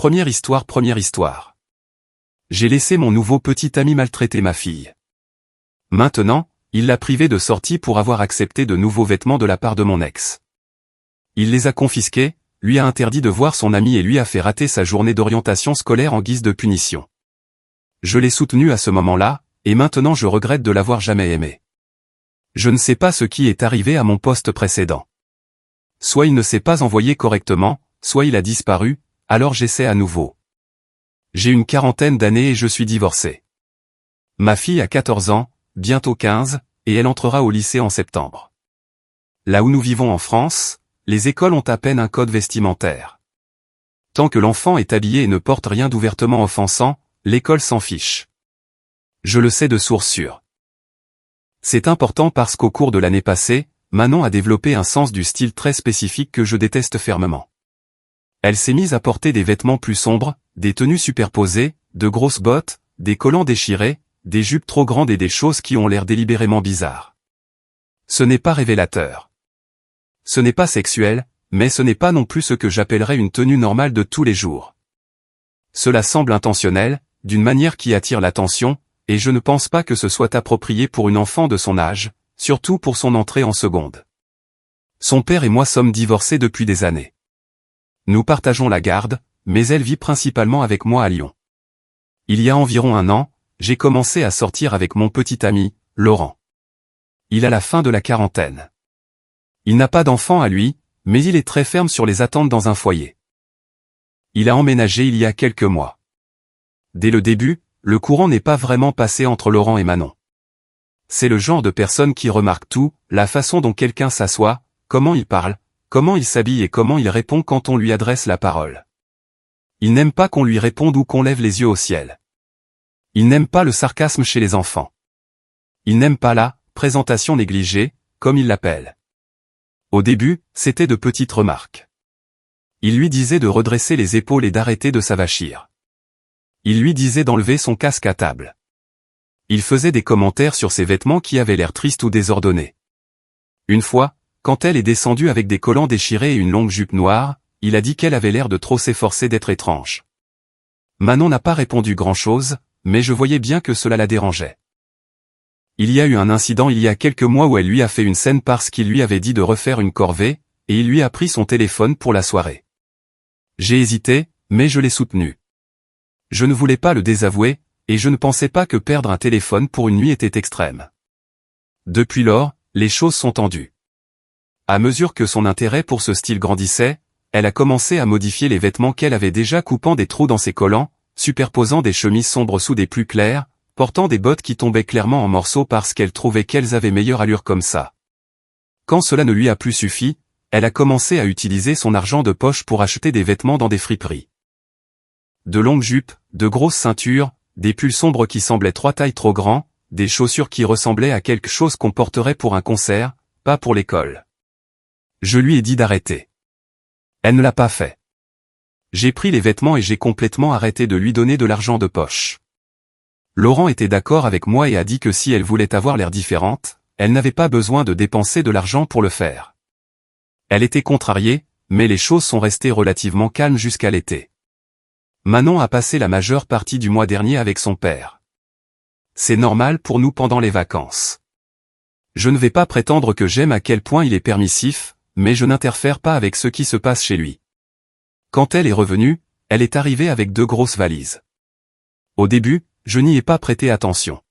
Première histoire. J'ai laissé mon nouveau petit ami maltraiter ma fille. Maintenant, il l'a privé de sortie pour avoir accepté de nouveaux vêtements de la part de mon ex. Il les a confisqués, lui a interdit de voir son ami et lui a fait rater sa journée d'orientation scolaire en guise de punition. Je l'ai soutenu à ce moment-là, et maintenant je regrette de l'avoir jamais aimé. Je ne sais pas ce qui est arrivé à mon poste précédent. Soit il ne s'est pas envoyé correctement, soit il a disparu, alors j'essaie à nouveau. J'ai une quarantaine d'années et je suis divorcé. Ma fille a 14 ans, bientôt 15, et elle entrera au lycée en septembre. Là où nous vivons en France, les écoles ont à peine un code vestimentaire. Tant que l'enfant est habillé et ne porte rien d'ouvertement offensant, l'école s'en fiche. Je le sais de source sûre. C'est important parce qu'au cours de l'année passée, Manon a développé un sens du style très spécifique que je déteste fermement. Elle s'est mise à porter des vêtements plus sombres, des tenues superposées, de grosses bottes, des collants déchirés, des jupes trop grandes et des choses qui ont l'air délibérément bizarres. Ce n'est pas révélateur. Ce n'est pas sexuel, mais ce n'est pas non plus ce que j'appellerais une tenue normale de tous les jours. Cela semble intentionnel, d'une manière qui attire l'attention, et je ne pense pas que ce soit approprié pour une enfant de son âge, surtout pour son entrée en seconde. Son père et moi sommes divorcés depuis des années. Nous partageons la garde, mais elle vit principalement avec moi à Lyon. Il y a environ 1 an, j'ai commencé à sortir avec mon petit ami, Laurent. Il a la fin de la quarantaine. Il n'a pas d'enfant à lui, mais il est très ferme sur les attentes dans un foyer. Il a emménagé il y a quelques mois. Dès le début, le courant n'est pas vraiment passé entre Laurent et Manon. C'est le genre de personne qui remarque tout, la façon dont quelqu'un s'assoit, comment il parle, comment il s'habille et comment il répond quand on lui adresse la parole. Il n'aime pas qu'on lui réponde ou qu'on lève les yeux au ciel. Il n'aime pas le sarcasme chez les enfants. Il n'aime pas la présentation négligée, comme il l'appelle. Au début, c'était de petites remarques. Il lui disait de redresser les épaules et d'arrêter de s'avachir. Il lui disait d'enlever son casque à table. Il faisait des commentaires sur ses vêtements qui avaient l'air tristes ou désordonnés. Une fois, quand elle est descendue avec des collants déchirés et une longue jupe noire, il a dit qu'elle avait l'air de trop s'efforcer d'être étrange. Manon n'a pas répondu grand-chose, mais je voyais bien que cela la dérangeait. Il y a eu un incident il y a quelques mois où elle lui a fait une scène parce qu'il lui avait dit de refaire une corvée, et il lui a pris son téléphone pour la soirée. J'ai hésité, mais je l'ai soutenu. Je ne voulais pas le désavouer, et je ne pensais pas que perdre un téléphone pour une nuit était extrême. Depuis lors, les choses sont tendues. À mesure que son intérêt pour ce style grandissait, elle a commencé à modifier les vêtements qu'elle avait déjà, coupant des trous dans ses collants, superposant des chemises sombres sous des plus claires, portant des bottes qui tombaient clairement en morceaux parce qu'elle trouvait qu'elles avaient meilleure allure comme ça. Quand cela ne lui a plus suffi, elle a commencé à utiliser son argent de poche pour acheter des vêtements dans des friperies. De longues jupes, de grosses ceintures, des pulls sombres qui semblaient 3 tailles trop grands, des chaussures qui ressemblaient à quelque chose qu'on porterait pour un concert, pas pour l'école. Je lui ai dit d'arrêter. Elle ne l'a pas fait. J'ai pris les vêtements et j'ai complètement arrêté de lui donner de l'argent de poche. Laurent était d'accord avec moi et a dit que si elle voulait avoir l'air différente, elle n'avait pas besoin de dépenser de l'argent pour le faire. Elle était contrariée, mais les choses sont restées relativement calmes jusqu'à l'été. Manon a passé la majeure partie du mois dernier avec son père. C'est normal pour nous pendant les vacances. Je ne vais pas prétendre que j'aime à quel point il est permissif, mais je n'interfère pas avec ce qui se passe chez lui. Quand elle est revenue, elle est arrivée avec 2 grosses valises. Au début, je n'y ai pas prêté attention.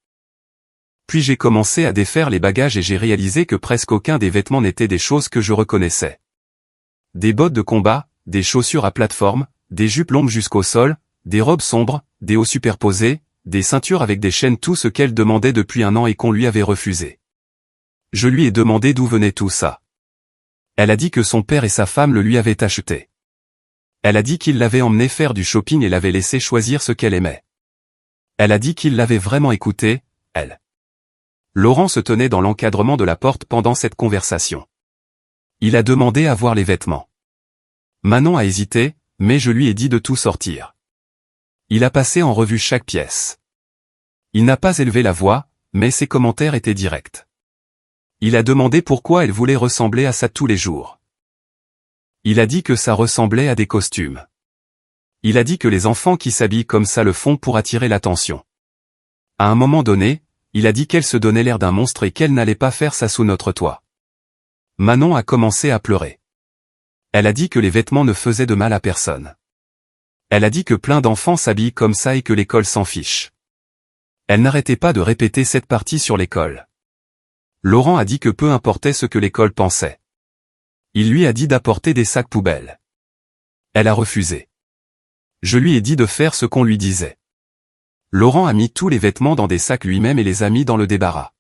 Puis j'ai commencé à défaire les bagages et j'ai réalisé que presque aucun des vêtements n'était des choses que je reconnaissais. Des bottes de combat, des chaussures à plateforme, des jupes longues jusqu'au sol, des robes sombres, des hauts superposés, des ceintures avec des chaînes, tout ce qu'elle demandait depuis 1 an et qu'on lui avait refusé. Je lui ai demandé d'où venait tout ça. Elle a dit que son père et sa femme le lui avaient acheté. Elle a dit qu'il l'avait emmené faire du shopping et l'avait laissé choisir ce qu'elle aimait. Elle a dit qu'il l'avait vraiment écoutée, elle. Laurent se tenait dans l'encadrement de la porte pendant cette conversation. Il a demandé à voir les vêtements. Manon a hésité, mais je lui ai dit de tout sortir. Il a passé en revue chaque pièce. Il n'a pas élevé la voix, mais ses commentaires étaient directs. Il a demandé pourquoi elle voulait ressembler à ça tous les jours. Il a dit que ça ressemblait à des costumes. Il a dit que les enfants qui s'habillent comme ça le font pour attirer l'attention. À un moment donné, il a dit qu'elle se donnait l'air d'un monstre et qu'elle n'allait pas faire ça sous notre toit. Manon a commencé à pleurer. Elle a dit que les vêtements ne faisaient de mal à personne. Elle a dit que plein d'enfants s'habillent comme ça et que l'école s'en fiche. Elle n'arrêtait pas de répéter cette partie sur l'école. Laurent a dit que peu importait ce que l'école pensait. Il lui a dit d'apporter des sacs poubelles. Elle a refusé. Je lui ai dit de faire ce qu'on lui disait. Laurent a mis tous les vêtements dans des sacs lui-même et les a mis dans le débarras.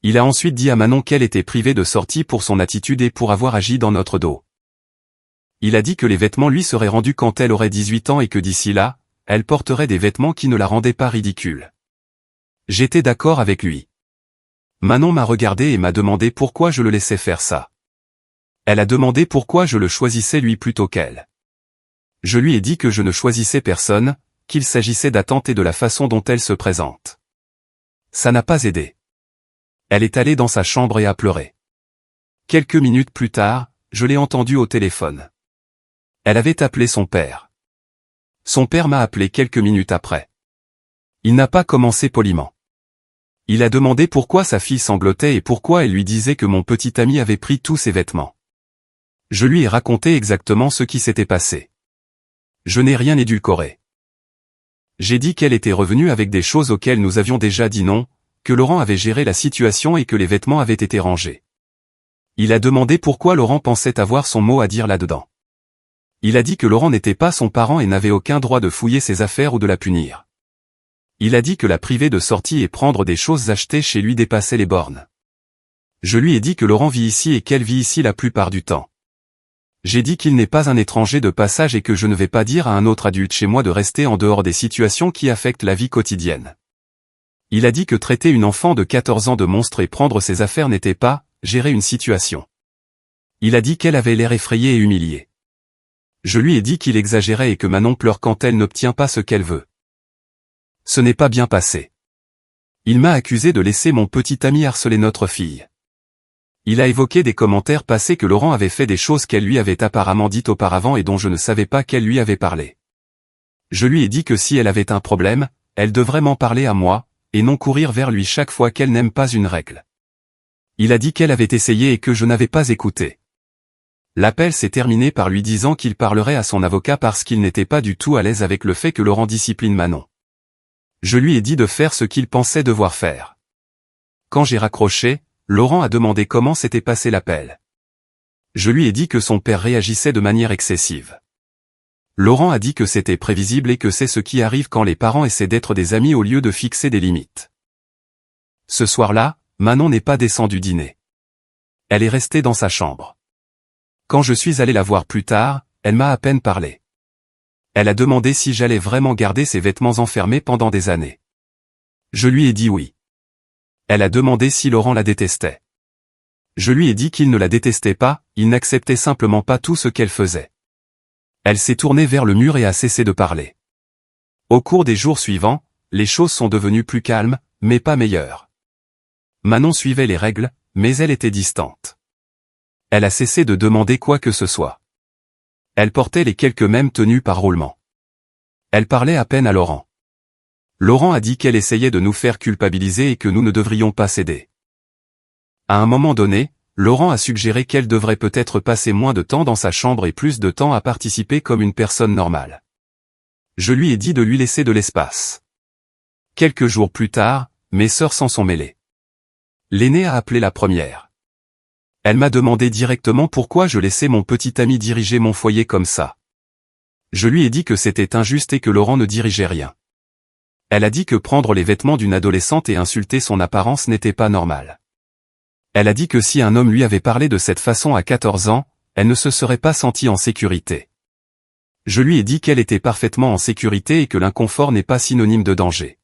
Il a ensuite dit à Manon qu'elle était privée de sortie pour son attitude et pour avoir agi dans notre dos. Il a dit que les vêtements lui seraient rendus quand elle aurait 18 ans et que d'ici là, elle porterait des vêtements qui ne la rendaient pas ridicule. J'étais d'accord avec lui. Manon m'a regardé et m'a demandé pourquoi je le laissais faire ça. Elle a demandé pourquoi je le choisissais lui plutôt qu'elle. Je lui ai dit que je ne choisissais personne, qu'il s'agissait d'attente et de la façon dont elle se présente. Ça n'a pas aidé. Elle est allée dans sa chambre et a pleuré. Quelques minutes plus tard, je l'ai entendue au téléphone. Elle avait appelé son père. Son père m'a appelé quelques minutes après. Il n'a pas commencé poliment. Il a demandé pourquoi sa fille sanglotait et pourquoi elle lui disait que mon petit ami avait pris tous ses vêtements. Je lui ai raconté exactement ce qui s'était passé. Je n'ai rien édulcoré. J'ai dit qu'elle était revenue avec des choses auxquelles nous avions déjà dit non, que Laurent avait géré la situation et que les vêtements avaient été rangés. Il a demandé pourquoi Laurent pensait avoir son mot à dire là-dedans. Il a dit que Laurent n'était pas son parent et n'avait aucun droit de fouiller ses affaires ou de la punir. Il a dit que la priver de sortie et prendre des choses achetées chez lui dépassait les bornes. Je lui ai dit que Laurent vit ici et qu'elle vit ici la plupart du temps. J'ai dit qu'il n'est pas un étranger de passage et que je ne vais pas dire à un autre adulte chez moi de rester en dehors des situations qui affectent la vie quotidienne. Il a dit que traiter une enfant de 14 ans de monstre et prendre ses affaires n'était pas gérer une situation. Il a dit qu'elle avait l'air effrayée et humiliée. Je lui ai dit qu'il exagérait et que Manon pleure quand elle n'obtient pas ce qu'elle veut. Ce n'est pas bien passé. Il m'a accusé de laisser mon petit ami harceler notre fille. Il a évoqué des commentaires passés que Laurent avait fait des choses qu'elle lui avait apparemment dites auparavant et dont je ne savais pas qu'elle lui avait parlé. Je lui ai dit que si elle avait un problème, elle devrait m'en parler à moi, et non courir vers lui chaque fois qu'elle n'aime pas une règle. Il a dit qu'elle avait essayé et que je n'avais pas écouté. L'appel s'est terminé par lui disant qu'il parlerait à son avocat parce qu'il n'était pas du tout à l'aise avec le fait que Laurent discipline Manon. Je lui ai dit de faire ce qu'il pensait devoir faire. Quand j'ai raccroché, Laurent a demandé comment s'était passé l'appel. Je lui ai dit que son père réagissait de manière excessive. Laurent a dit que c'était prévisible et que c'est ce qui arrive quand les parents essaient d'être des amis au lieu de fixer des limites. Ce soir-là, Manon n'est pas descendue dîner. Elle est restée dans sa chambre. Quand je suis allé la voir plus tard, elle m'a à peine parlé. Elle a demandé si j'allais vraiment garder ses vêtements enfermés pendant des années. Je lui ai dit oui. Elle a demandé si Laurent la détestait. Je lui ai dit qu'il ne la détestait pas, il n'acceptait simplement pas tout ce qu'elle faisait. Elle s'est tournée vers le mur et a cessé de parler. Au cours des jours suivants, les choses sont devenues plus calmes, mais pas meilleures. Manon suivait les règles, mais elle était distante. Elle a cessé de demander quoi que ce soit. Elle portait les quelques mêmes tenues par roulement. Elle parlait à peine à Laurent. Laurent a dit qu'elle essayait de nous faire culpabiliser et que nous ne devrions pas céder. À un moment donné, Laurent a suggéré qu'elle devrait peut-être passer moins de temps dans sa chambre et plus de temps à participer comme une personne normale. Je lui ai dit de lui laisser de l'espace. Quelques jours plus tard, mes sœurs s'en sont mêlées. L'aînée a appelé la première. Elle m'a demandé directement pourquoi je laissais mon petit ami diriger mon foyer comme ça. Je lui ai dit que c'était injuste et que Laurent ne dirigeait rien. Elle a dit que prendre les vêtements d'une adolescente et insulter son apparence n'était pas normal. Elle a dit que si un homme lui avait parlé de cette façon à 14 ans, elle ne se serait pas sentie en sécurité. Je lui ai dit qu'elle était parfaitement en sécurité et que l'inconfort n'est pas synonyme de danger.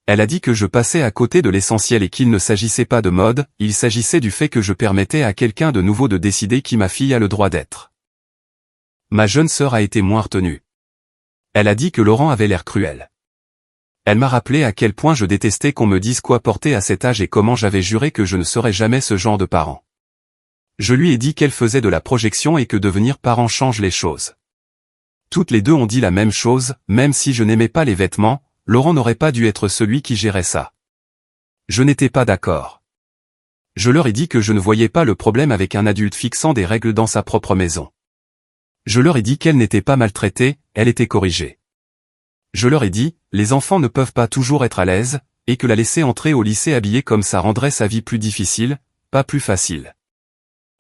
Elle a dit que je passais à côté de l'essentiel et qu'il ne s'agissait pas de mode, il s'agissait du fait que je permettais à quelqu'un de nouveau de décider qui ma fille a le droit d'être. Ma jeune sœur a été moins retenue. Elle a dit que Laurent avait l'air cruel. Elle m'a rappelé à quel point je détestais qu'on me dise quoi porter à cet âge et comment j'avais juré que je ne serais jamais ce genre de parent. Je lui ai dit qu'elle faisait de la projection et que devenir parent change les choses. Toutes les deux ont dit la même chose, même si je n'aimais pas les vêtements, Laurent n'aurait pas dû être celui qui gérait ça. Je n'étais pas d'accord. Je leur ai dit que je ne voyais pas le problème avec un adulte fixant des règles dans sa propre maison. Je leur ai dit qu'elle n'était pas maltraitée, elle était corrigée. Je leur ai dit, les enfants ne peuvent pas toujours être à l'aise, et que la laisser entrer au lycée habillée comme ça rendrait sa vie plus difficile, pas plus facile.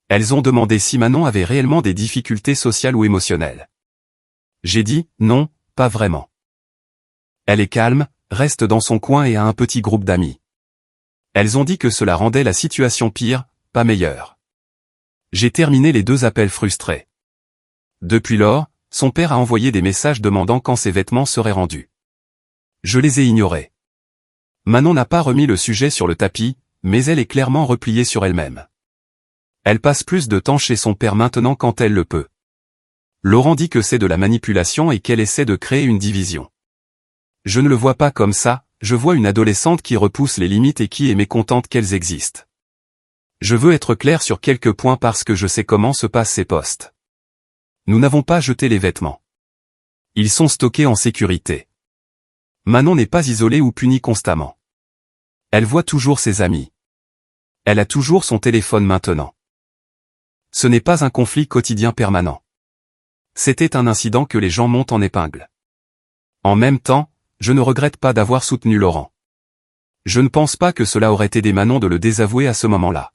Elles ont demandé si Manon avait réellement des difficultés sociales ou émotionnelles. J'ai dit, non, pas vraiment. Elle est calme, reste dans son coin et a un petit groupe d'amis. Elles ont dit que cela rendait la situation pire, pas meilleure. J'ai terminé les 2 appels frustrés. Depuis lors, son père a envoyé des messages demandant quand ses vêtements seraient rendus. Je les ai ignorés. Manon n'a pas remis le sujet sur le tapis, mais elle est clairement repliée sur elle-même. Elle passe plus de temps chez son père maintenant quand elle le peut. Laurent dit que c'est de la manipulation et qu'elle essaie de créer une division. Je ne le vois pas comme ça, je vois une adolescente qui repousse les limites et qui est mécontente qu'elles existent. Je veux être clair sur quelques points parce que je sais comment se passent ces postes. Nous n'avons pas jeté les vêtements. Ils sont stockés en sécurité. Manon n'est pas isolée ou punie constamment. Elle voit toujours ses amis. Elle a toujours son téléphone maintenant. Ce n'est pas un conflit quotidien permanent. C'était un incident que les gens montent en épingle. En même temps, je ne regrette pas d'avoir soutenu Laurent. Je ne pense pas que cela aurait aidé Manon de le désavouer à ce moment-là.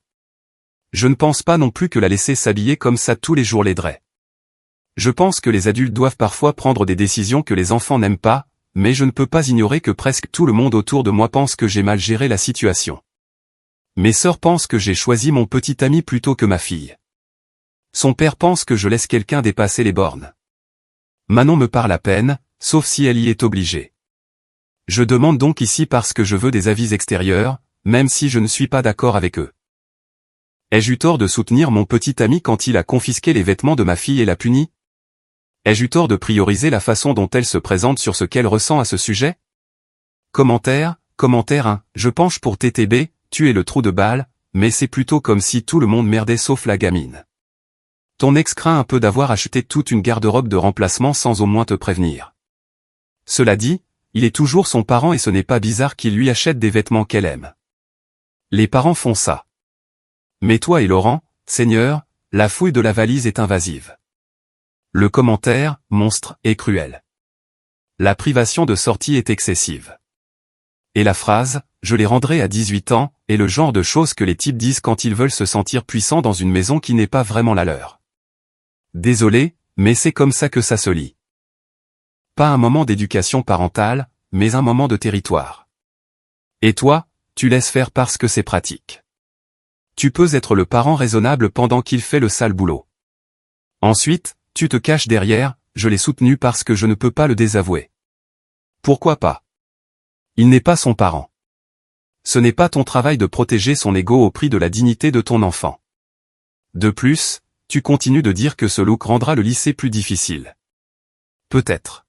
Je ne pense pas non plus que la laisser s'habiller comme ça tous les jours l'aiderait. Je pense que les adultes doivent parfois prendre des décisions que les enfants n'aiment pas, mais je ne peux pas ignorer que presque tout le monde autour de moi pense que j'ai mal géré la situation. Mes sœurs pensent que j'ai choisi mon petit ami plutôt que ma fille. Son père pense que je laisse quelqu'un dépasser les bornes. Manon me parle à peine, sauf si elle y est obligée. Je demande donc ici parce que je veux des avis extérieurs, même si je ne suis pas d'accord avec eux. Ai-je eu tort de soutenir mon petit ami quand il a confisqué les vêtements de ma fille et l'a puni? Ai-je eu tort de prioriser la façon dont elle se présente sur ce qu'elle ressent à ce sujet? Commentaire 1, je penche pour TTB, tu es le trou de balle, mais c'est plutôt comme si tout le monde merdait sauf la gamine. Ton ex craint un peu d'avoir acheté toute une garde-robe de remplacement sans au moins te prévenir. Cela dit, il est toujours son parent et ce n'est pas bizarre qu'il lui achète des vêtements qu'elle aime. Les parents font ça. Mais toi et Laurent, Seigneur, la fouille de la valise est invasive. Le commentaire, monstre, est cruel. La privation de sortie est excessive. Et la phrase, je les rendrai à 18 ans, est le genre de choses que les types disent quand ils veulent se sentir puissants dans une maison qui n'est pas vraiment la leur. Désolé, mais c'est comme ça que ça se lit. Pas un moment d'éducation parentale, mais un moment de territoire. Et toi, tu laisses faire parce que c'est pratique. Tu peux être le parent raisonnable pendant qu'il fait le sale boulot. Ensuite, tu te caches derrière, je l'ai soutenu parce que je ne peux pas le désavouer. Pourquoi pas? Il n'est pas son parent. Ce n'est pas ton travail de protéger son ego au prix de la dignité de ton enfant. De plus, tu continues de dire que ce look rendra le lycée plus difficile. Peut-être.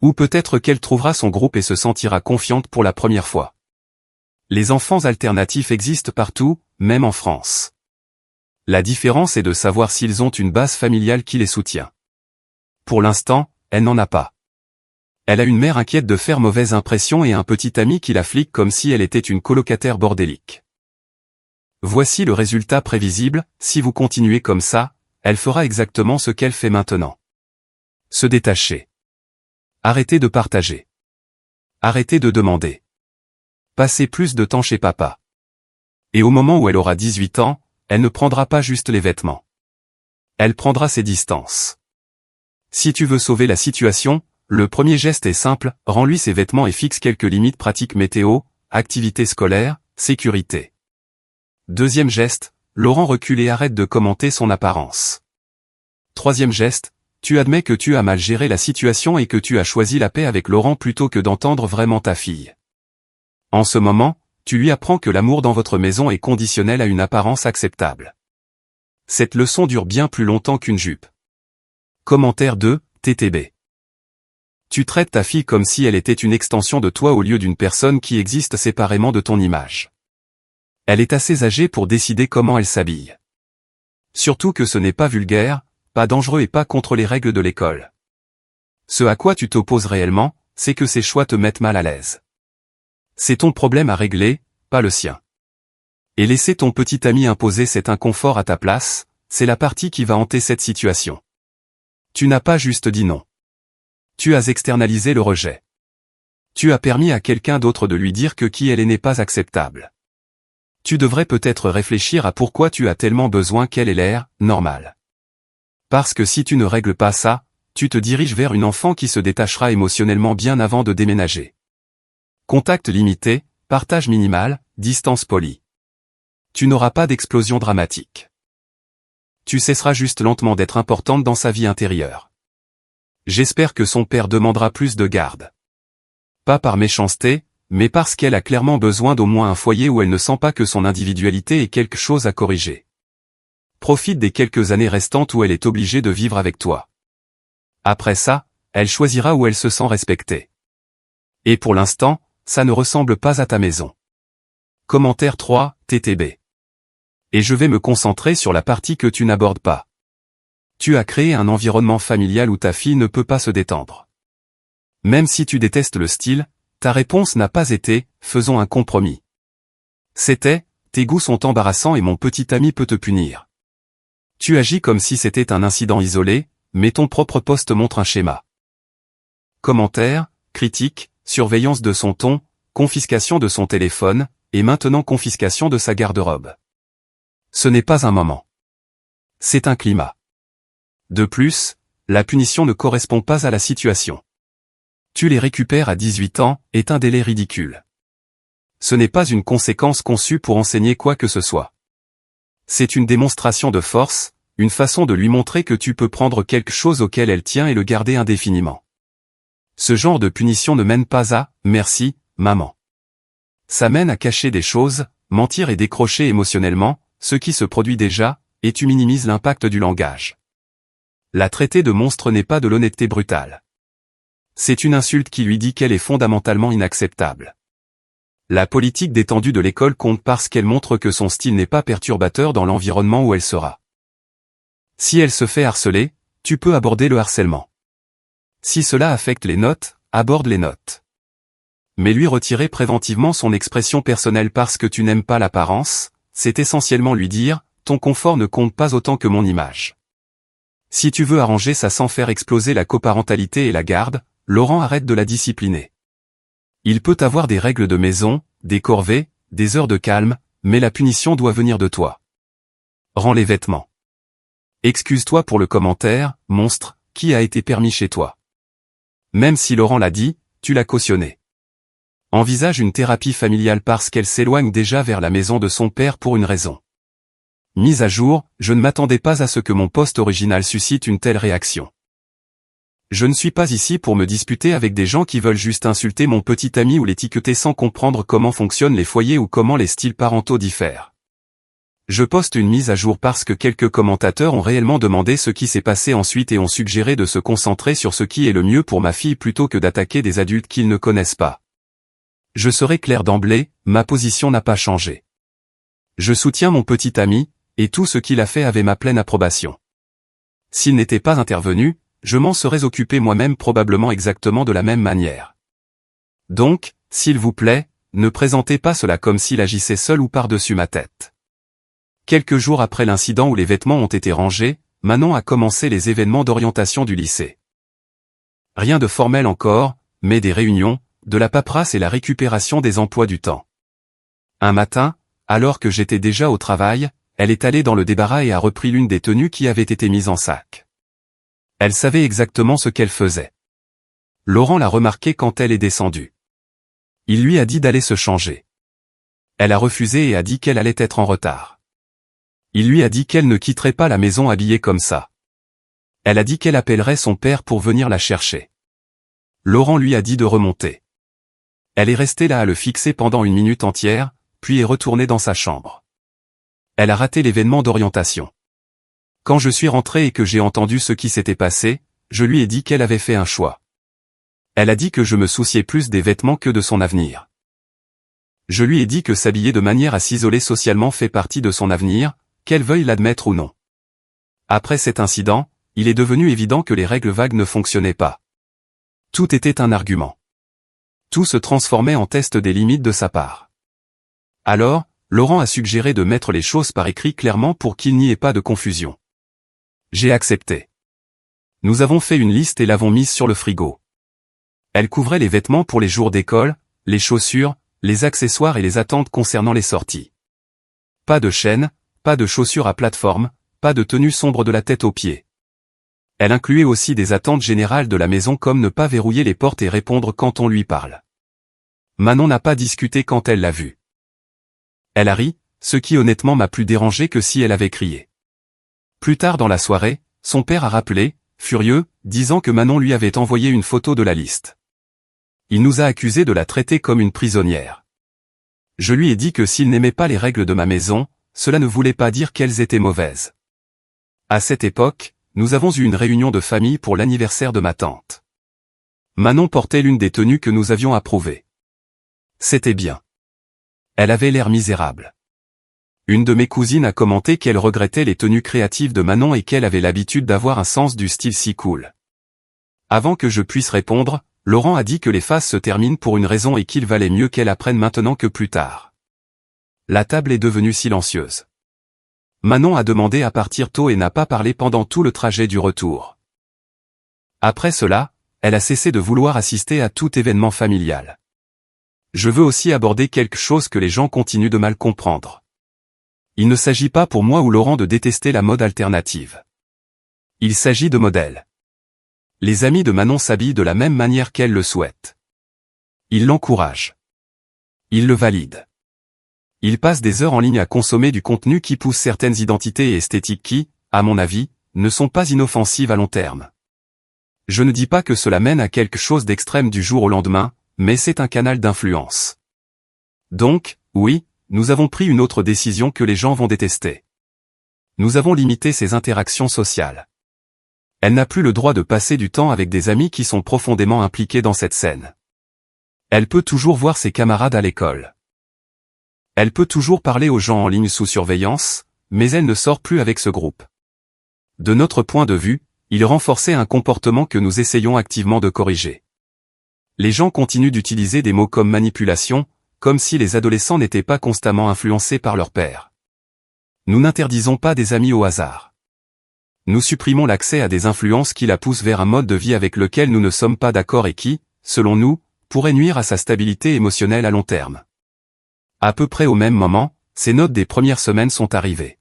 Ou peut-être qu'elle trouvera son groupe et se sentira confiante pour la première fois. Les enfants alternatifs existent partout, même en France. La différence est de savoir s'ils ont une base familiale qui les soutient. Pour l'instant, elle n'en a pas. Elle a une mère inquiète de faire mauvaise impression et un petit ami qui la flique comme si elle était une colocataire bordélique. Voici le résultat prévisible, si vous continuez comme ça, elle fera exactement ce qu'elle fait maintenant. Se détacher. Arrêtez de partager. Arrêtez de demander. Passez plus de temps chez papa. Et au moment où elle aura 18 ans, elle ne prendra pas juste les vêtements. Elle prendra ses distances. Si tu veux sauver la situation, le premier geste est simple, rends-lui ses vêtements et fixe quelques limites pratiques météo, activités scolaires, sécurité. Deuxième geste, Laurent recule et arrête de commenter son apparence. Troisième geste, tu admets que tu as mal géré la situation et que tu as choisi la paix avec Laurent plutôt que d'entendre vraiment ta fille. En ce moment, tu lui apprends que l'amour dans votre maison est conditionnel à une apparence acceptable. Cette leçon dure bien plus longtemps qu'une jupe. Commentaire 2, TTB. Tu traites ta fille comme si elle était une extension de toi au lieu d'une personne qui existe séparément de ton image. Elle est assez âgée pour décider comment elle s'habille. Surtout que ce n'est pas vulgaire, pas dangereux et pas contre les règles de l'école. Ce à quoi tu t'opposes réellement, c'est que ces choix te mettent mal à l'aise. C'est ton problème à régler, pas le sien. Et laisser ton petit ami imposer cet inconfort à ta place, c'est la partie qui va hanter cette situation. Tu n'as pas juste dit non. Tu as externalisé le rejet. Tu as permis à quelqu'un d'autre de lui dire que qui elle est n'est pas acceptable. Tu devrais peut-être réfléchir à pourquoi tu as tellement besoin qu'elle ait l'air normale. Parce que si tu ne règles pas ça, tu te diriges vers une enfant qui se détachera émotionnellement bien avant de déménager. Contact limité, partage minimal, distance polie. Tu n'auras pas d'explosion dramatique. Tu cesseras juste lentement d'être importante dans sa vie intérieure. J'espère que son père demandera plus de garde. Pas par méchanceté, mais parce qu'elle a clairement besoin d'au moins un foyer où elle ne sent pas que son individualité est quelque chose à corriger. Profite des quelques années restantes où elle est obligée de vivre avec toi. Après ça, elle choisira où elle se sent respectée. Et pour l'instant, ça ne ressemble pas à ta maison. Commentaire 3, TTB. Et je vais me concentrer sur la partie que tu n'abordes pas. Tu as créé un environnement familial où ta fille ne peut pas se détendre. Même si tu détestes le style, ta réponse n'a pas été « faisons un compromis ». C'était « tes goûts sont embarrassants et mon petit ami peut te punir ». Tu agis comme si c'était un incident isolé, mais ton propre post montre un schéma. Commentaire, critique, surveillance de son ton, confiscation de son téléphone, et maintenant confiscation de sa garde-robe. Ce n'est pas un moment. C'est un climat. De plus, la punition ne correspond pas à la situation. Tu les récupères à 18 ans, est un délai ridicule. Ce n'est pas une conséquence conçue pour enseigner quoi que ce soit. C'est une démonstration de force, une façon de lui montrer que tu peux prendre quelque chose auquel elle tient et le garder indéfiniment. Ce genre de punition ne mène pas à « merci, maman ». Ça mène à cacher des choses, mentir et décrocher émotionnellement, ce qui se produit déjà, et tu minimises l'impact du langage. La traiter de monstre n'est pas de l'honnêteté brutale. C'est une insulte qui lui dit qu'elle est fondamentalement inacceptable. La politique détendue de l'école compte parce qu'elle montre que son style n'est pas perturbateur dans l'environnement où elle sera. Si elle se fait harceler, tu peux aborder le harcèlement. Si cela affecte les notes, aborde les notes. Mais lui retirer préventivement son expression personnelle parce que tu n'aimes pas l'apparence, c'est essentiellement lui dire « ton confort ne compte pas autant que mon image ». Si tu veux arranger ça sans faire exploser la coparentalité et la garde, Laurent arrête de la discipliner. Il peut avoir des règles de maison, des corvées, des heures de calme, mais la punition doit venir de toi. Rends les vêtements. Excuse-toi pour le commentaire, monstre, qui a été permis chez toi. Même si Laurent l'a dit, tu l'as cautionné. Envisage une thérapie familiale parce qu'elle s'éloigne déjà vers la maison de son père pour une raison. Mise à jour, je ne m'attendais pas à ce que mon post original suscite une telle réaction. Je ne suis pas ici pour me disputer avec des gens qui veulent juste insulter mon petit ami ou l'étiqueter sans comprendre comment fonctionnent les foyers ou comment les styles parentaux diffèrent. Je poste une mise à jour parce que quelques commentateurs ont réellement demandé ce qui s'est passé ensuite et ont suggéré de se concentrer sur ce qui est le mieux pour ma fille plutôt que d'attaquer des adultes qu'ils ne connaissent pas. Je serai clair d'emblée, ma position n'a pas changé. Je soutiens mon petit ami, et tout ce qu'il a fait avait ma pleine approbation. S'il n'était pas intervenu, je m'en serais occupé moi-même probablement exactement de la même manière. Donc, s'il vous plaît, ne présentez pas cela comme s'il agissait seul ou par-dessus ma tête. Quelques jours après l'incident où les vêtements ont été rangés, Manon a commencé les événements d'orientation du lycée. Rien de formel encore, mais des réunions, de la paperasse et la récupération des emplois du temps. Un matin, alors que j'étais déjà au travail, elle est allée dans le débarras et a repris l'une des tenues qui avait été mise en sac. Elle savait exactement ce qu'elle faisait. Laurent l'a remarqué quand elle est descendue. Il lui a dit d'aller se changer. Elle a refusé et a dit qu'elle allait être en retard. Il lui a dit qu'elle ne quitterait pas la maison habillée comme ça. Elle a dit qu'elle appellerait son père pour venir la chercher. Laurent lui a dit de remonter. Elle est restée là à le fixer pendant 1 minute entière, puis est retournée dans sa chambre. Elle a raté l'événement d'orientation. Quand je suis rentré et que j'ai entendu ce qui s'était passé, je lui ai dit qu'elle avait fait un choix. Elle a dit que je me souciais plus des vêtements que de son avenir. Je lui ai dit que s'habiller de manière à s'isoler socialement fait partie de son avenir, qu'elle veuille l'admettre ou non. Après cet incident, il est devenu évident que les règles vagues ne fonctionnaient pas. Tout était un argument. Tout se transformait en test des limites de sa part. Alors, Laurent a suggéré de mettre les choses par écrit clairement pour qu'il n'y ait pas de confusion. J'ai accepté. Nous avons fait une liste et l'avons mise sur le frigo. Elle couvrait les vêtements pour les jours d'école, les chaussures, les accessoires et les attentes concernant les sorties. Pas de chaînes, pas de chaussures à plateforme, pas de tenue sombre de la tête aux pieds. Elle incluait aussi des attentes générales de la maison comme ne pas verrouiller les portes et répondre quand on lui parle. Manon n'a pas discuté quand elle l'a vu. Elle a ri, ce qui honnêtement m'a plus dérangé que si elle avait crié. Plus tard dans la soirée, son père a rappelé, furieux, disant que Manon lui avait envoyé une photo de la liste. Il nous a accusés de la traiter comme une prisonnière. Je lui ai dit que s'il n'aimait pas les règles de ma maison, cela ne voulait pas dire qu'elles étaient mauvaises. À cette époque, nous avons eu une réunion de famille pour l'anniversaire de ma tante. Manon portait l'une des tenues que nous avions approuvées. C'était bien. Elle avait l'air misérable. Une de mes cousines a commenté qu'elle regrettait les tenues créatives de Manon et qu'elle avait l'habitude d'avoir un sens du style si cool. Avant que je puisse répondre, Laurent a dit que les phases se terminent pour une raison et qu'il valait mieux qu'elle apprenne maintenant que plus tard. La table est devenue silencieuse. Manon a demandé à partir tôt et n'a pas parlé pendant tout le trajet du retour. Après cela, elle a cessé de vouloir assister à tout événement familial. Je veux aussi aborder quelque chose que les gens continuent de mal comprendre. Il ne s'agit pas pour moi ou Laurent de détester la mode alternative. Il s'agit de modèles. Les amis de Manon s'habillent de la même manière qu'elle le souhaite. Ils l'encouragent. Ils le valident. Ils passent des heures en ligne à consommer du contenu qui pousse certaines identités et esthétiques qui, à mon avis, ne sont pas inoffensives à long terme. Je ne dis pas que cela mène à quelque chose d'extrême du jour au lendemain, mais c'est un canal d'influence. Donc, oui, nous avons pris une autre décision que les gens vont détester. Nous avons limité ses interactions sociales. Elle n'a plus le droit de passer du temps avec des amis qui sont profondément impliqués dans cette scène. Elle peut toujours voir ses camarades à l'école. Elle peut toujours parler aux gens en ligne sous surveillance, mais elle ne sort plus avec ce groupe. De notre point de vue, il renforçait un comportement que nous essayons activement de corriger. Les gens continuent d'utiliser des mots comme manipulation, comme si les adolescents n'étaient pas constamment influencés par leur père. Nous n'interdisons pas des amis au hasard. Nous supprimons l'accès à des influences qui la poussent vers un mode de vie avec lequel nous ne sommes pas d'accord et qui, selon nous, pourrait nuire à sa stabilité émotionnelle à long terme. À peu près au même moment, ces notes des premières semaines sont arrivées.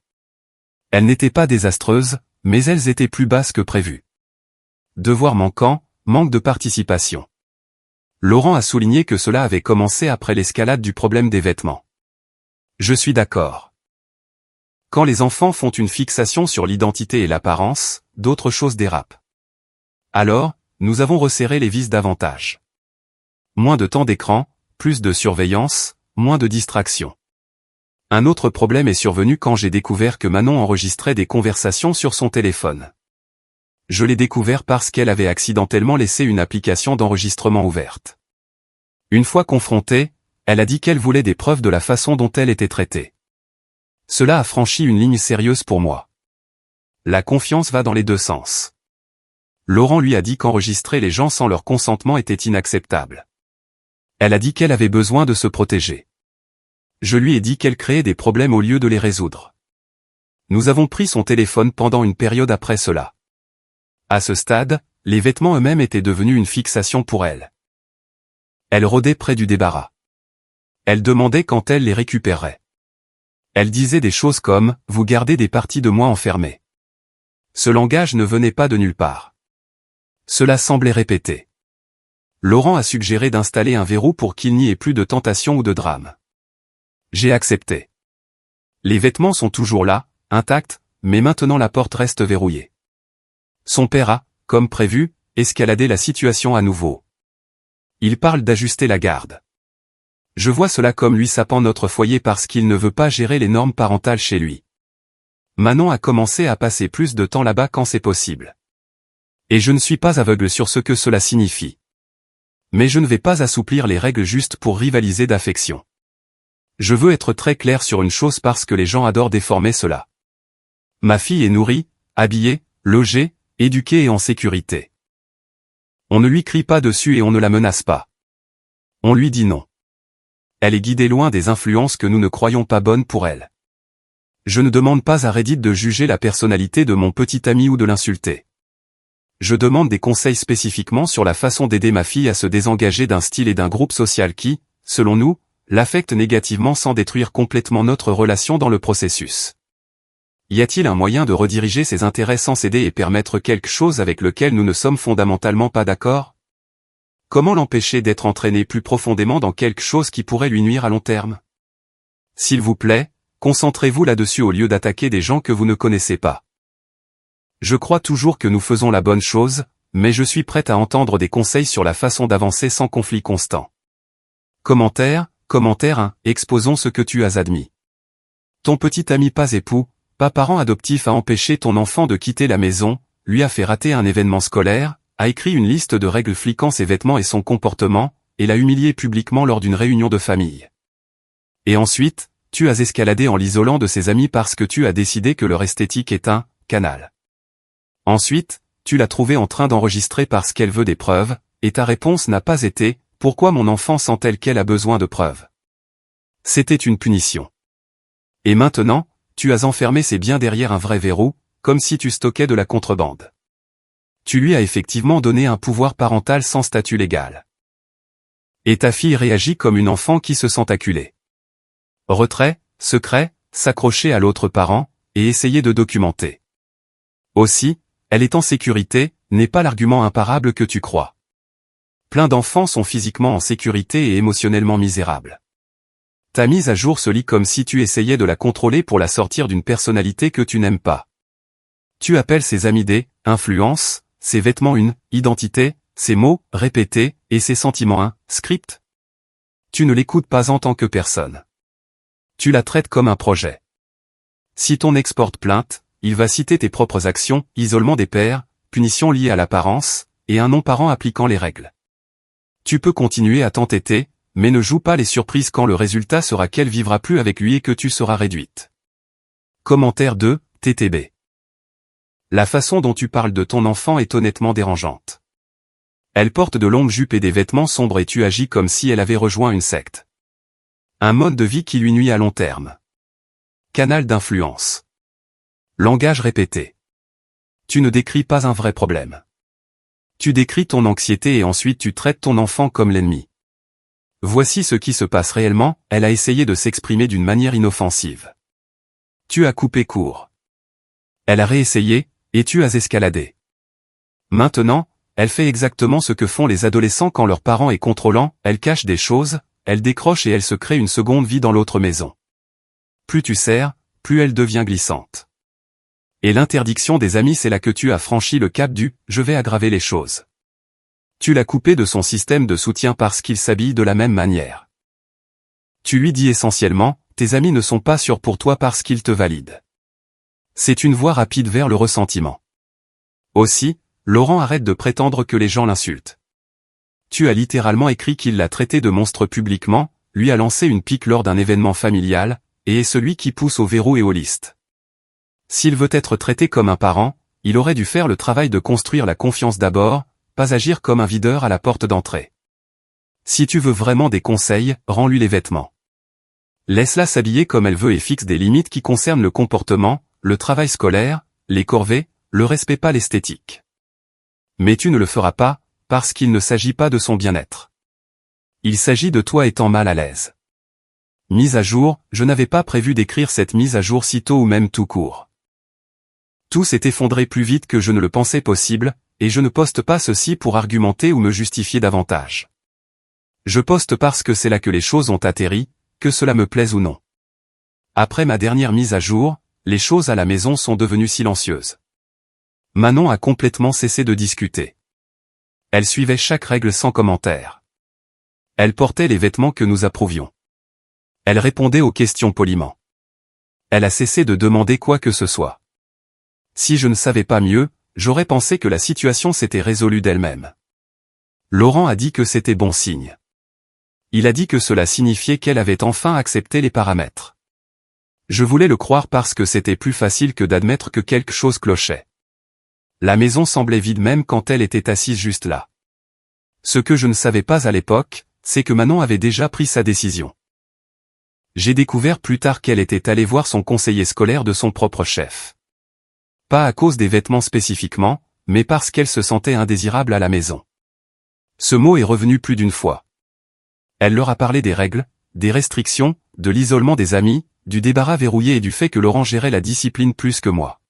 Elles n'étaient pas désastreuses, mais elles étaient plus basses que prévu. Devoir manquant, manque de participation. Laurent a souligné que cela avait commencé après l'escalade du problème des vêtements. Je suis d'accord. Quand les enfants font une fixation sur l'identité et l'apparence, d'autres choses dérapent. Alors, nous avons resserré les vis davantage. Moins de temps d'écran, plus de surveillance, moins de distraction. Un autre problème est survenu quand j'ai découvert que Manon enregistrait des conversations sur son téléphone. Je l'ai découvert parce qu'elle avait accidentellement laissé une application d'enregistrement ouverte. Une fois confrontée, elle a dit qu'elle voulait des preuves de la façon dont elle était traitée. Cela a franchi une ligne sérieuse pour moi. La confiance va dans les deux sens. Laurent lui a dit qu'enregistrer les gens sans leur consentement était inacceptable. Elle a dit qu'elle avait besoin de se protéger. Je lui ai dit qu'elle créait des problèmes au lieu de les résoudre. Nous avons pris son téléphone pendant une période après cela. À ce stade, les vêtements eux-mêmes étaient devenus une fixation pour elle. Elle rôdait près du débarras. Elle demandait quand elle les récupérerait. Elle disait des choses comme « Vous gardez des parties de moi enfermées ». Ce langage ne venait pas de nulle part. Cela semblait répété. Laurent a suggéré d'installer un verrou pour qu'il n'y ait plus de tentation ou de drame. J'ai accepté. Les vêtements sont toujours là, intacts, mais maintenant la porte reste verrouillée. Son père a, comme prévu, escaladé la situation à nouveau. Il parle d'ajuster la garde. Je vois cela comme lui sapant notre foyer parce qu'il ne veut pas gérer les normes parentales chez lui. Manon a commencé à passer plus de temps là-bas quand c'est possible. Et je ne suis pas aveugle sur ce que cela signifie. Mais je ne vais pas assouplir les règles juste pour rivaliser d'affection. Je veux être très clair sur une chose parce que les gens adorent déformer cela. Ma fille est nourrie, habillée, logée, éduquée et en sécurité. On ne lui crie pas dessus et on ne la menace pas. On lui dit non. Elle est guidée loin des influences que nous ne croyons pas bonnes pour elle. Je ne demande pas à Reddit de juger la personnalité de mon petit ami ou de l'insulter. Je demande des conseils spécifiquement sur la façon d'aider ma fille à se désengager d'un style et d'un groupe social qui, selon nous, l'affecte négativement sans détruire complètement notre relation dans le processus. Y a-t-il un moyen de rediriger ses intérêts sans céder et permettre quelque chose avec lequel nous ne sommes fondamentalement pas d'accord? Comment l'empêcher d'être entraîné plus profondément dans quelque chose qui pourrait lui nuire à long terme? S'il vous plaît, concentrez-vous là-dessus au lieu d'attaquer des gens que vous ne connaissez pas. Je crois toujours que nous faisons la bonne chose, mais je suis prête à entendre des conseils sur la façon d'avancer sans conflit constant. Commentaire 1. Exposons ce que tu as admis. Ton petit ami pas époux, pas parent adoptif a empêché ton enfant de quitter la maison, lui a fait rater un événement scolaire, a écrit une liste de règles fliquant ses vêtements et son comportement, et l'a humilié publiquement lors d'une réunion de famille. Et ensuite, tu as escaladé en l'isolant de ses amis parce que tu as décidé que leur esthétique est un canal. Ensuite, tu l'as trouvée en train d'enregistrer parce qu'elle veut des preuves, et ta réponse n'a pas été « Pourquoi mon enfant sent-elle qu'elle a besoin de preuves ?» C'était une punition. Et maintenant, tu as enfermé ses biens derrière un vrai verrou, comme si tu stockais de la contrebande. Tu lui as effectivement donné un pouvoir parental sans statut légal. Et ta fille réagit comme une enfant qui se sent acculée. Retrait, secret, s'accrocher à l'autre parent, et essayer de documenter. Aussi, elle est en sécurité, n'est pas l'argument imparable que tu crois. Plein d'enfants sont physiquement en sécurité et émotionnellement misérables. Ta mise à jour se lit comme si tu essayais de la contrôler pour la sortir d'une personnalité que tu n'aimes pas. Tu appelles ses amis des influences, ses vêtements une identité, ses mots répétés, et ses sentiments un script. Tu ne l'écoutes pas en tant que personne. Tu la traites comme un projet. Si ton ex porte plainte, il va citer tes propres actions, isolement des pairs, punitions liées à l'apparence, et un non-parent appliquant les règles. Tu peux continuer à t'entêter, mais ne joue pas les surprises quand le résultat sera qu'elle vivra plus avec lui et que tu seras réduite. Commentaire 2, TTB. La façon dont tu parles de ton enfant est honnêtement dérangeante. Elle porte de longues jupes et des vêtements sombres et tu agis comme si elle avait rejoint une secte. Un mode de vie qui lui nuit à long terme. Canal d'influence. Langage répété. Tu ne décris pas un vrai problème. Tu décris ton anxiété et ensuite tu traites ton enfant comme l'ennemi. Voici ce qui se passe réellement, elle a essayé de s'exprimer d'une manière inoffensive. Tu as coupé court. Elle a réessayé, et tu as escaladé. Maintenant, elle fait exactement ce que font les adolescents quand leur parent est contrôlant, elle cache des choses, elle décroche et elle se crée une seconde vie dans l'autre maison. Plus tu serres, plus elle devient glissante. Et l'interdiction des amis c'est là que tu as franchi le cap du « je vais aggraver les choses ». Tu l'as coupé de son système de soutien parce qu'il s'habille de la même manière. Tu lui dis essentiellement, tes amis ne sont pas sûrs pour toi parce qu'ils te valident. C'est une voie rapide vers le ressentiment. Aussi, Laurent arrête de prétendre que les gens l'insultent. Tu as littéralement écrit qu'il l'a traité de monstre publiquement, lui a lancé une pique lors d'un événement familial, et est celui qui pousse au verrou et aux listes. S'il veut être traité comme un parent, il aurait dû faire le travail de construire la confiance d'abord, pas agir comme un videur à la porte d'entrée. Si tu veux vraiment des conseils, rends-lui les vêtements. Laisse-la s'habiller comme elle veut et fixe des limites qui concernent le comportement, le travail scolaire, les corvées, le respect pas l'esthétique. Mais tu ne le feras pas, parce qu'il ne s'agit pas de son bien-être. Il s'agit de toi étant mal à l'aise. Mise à jour, je n'avais pas prévu d'écrire cette mise à jour si tôt ou même tout court. Tout s'est effondré plus vite que je ne le pensais possible, et je ne poste pas ceci pour argumenter ou me justifier davantage. Je poste parce que c'est là que les choses ont atterri, que cela me plaise ou non. Après ma dernière mise à jour, les choses à la maison sont devenues silencieuses. Manon a complètement cessé de discuter. Elle suivait chaque règle sans commentaire. Elle portait les vêtements que nous approuvions. Elle répondait aux questions poliment. Elle a cessé de demander quoi que ce soit. Si je ne savais pas mieux, j'aurais pensé que la situation s'était résolue d'elle-même. Laurent a dit que c'était bon signe. Il a dit que cela signifiait qu'elle avait enfin accepté les paramètres. Je voulais le croire parce que c'était plus facile que d'admettre que quelque chose clochait. La maison semblait vide même quand elle était assise juste là. Ce que je ne savais pas à l'époque, c'est que Manon avait déjà pris sa décision. J'ai découvert plus tard qu'elle était allée voir son conseiller scolaire de son propre chef. Pas à cause des vêtements spécifiquement, mais parce qu'elle se sentait indésirable à la maison. Ce mot est revenu plus d'une fois. Elle leur a parlé des règles, des restrictions, de l'isolement des amis, du débarras verrouillé et du fait que Laurent gérait la discipline plus que moi.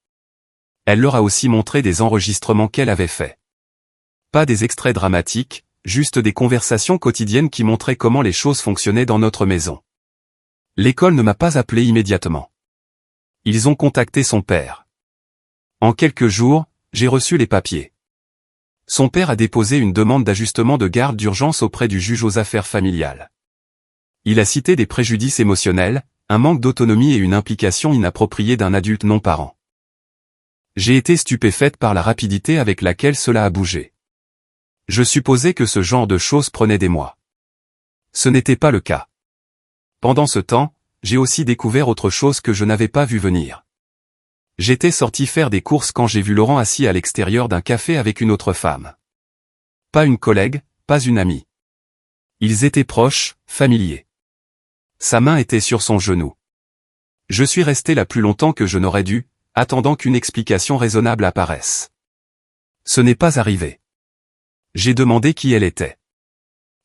Elle leur a aussi montré des enregistrements qu'elle avait faits. Pas des extraits dramatiques, juste des conversations quotidiennes qui montraient comment les choses fonctionnaient dans notre maison. L'école ne m'a pas appelé immédiatement. Ils ont contacté son père. En quelques jours, j'ai reçu les papiers. Son père a déposé une demande d'ajustement de garde d'urgence auprès du juge aux affaires familiales. Il a cité des préjudices émotionnels, un manque d'autonomie et une implication inappropriée d'un adulte non parent. J'ai été stupéfaite par la rapidité avec laquelle cela a bougé. Je supposais que ce genre de choses prenait des mois. Ce n'était pas le cas. Pendant ce temps, j'ai aussi découvert autre chose que je n'avais pas vu venir. J'étais sorti faire des courses quand j'ai vu Laurent assis à l'extérieur d'un café avec une autre femme. Pas une collègue, pas une amie. Ils étaient proches, familiers. Sa main était sur son genou. Je suis resté là plus longtemps que je n'aurais dû, attendant qu'une explication raisonnable apparaisse. Ce n'est pas arrivé. J'ai demandé qui elle était.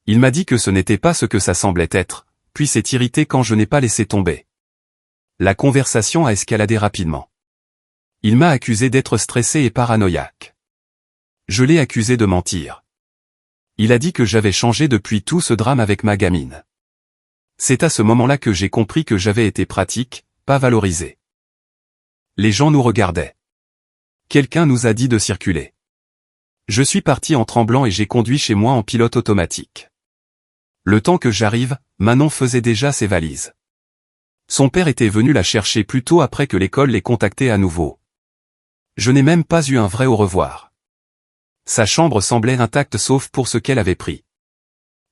Il m'a dit que ce n'était pas ce que ça semblait être, puis s'est irrité quand je n'ai pas laissé tomber. La conversation a escaladé rapidement. Il m'a accusé d'être stressé et paranoïaque. Je l'ai accusé de mentir. Il a dit que j'avais changé depuis tout ce drame avec ma gamine. C'est à ce moment-là que j'ai compris que j'avais été pratique, pas valorisé. Les gens nous regardaient. Quelqu'un nous a dit de circuler. Je suis parti en tremblant et j'ai conduit chez moi en pilote automatique. Le temps que j'arrive, Manon faisait déjà ses valises. Son père était venu la chercher plus tôt après que l'école l'ait contacté à nouveau. Je n'ai même pas eu un vrai au revoir. Sa chambre semblait intacte sauf pour ce qu'elle avait pris.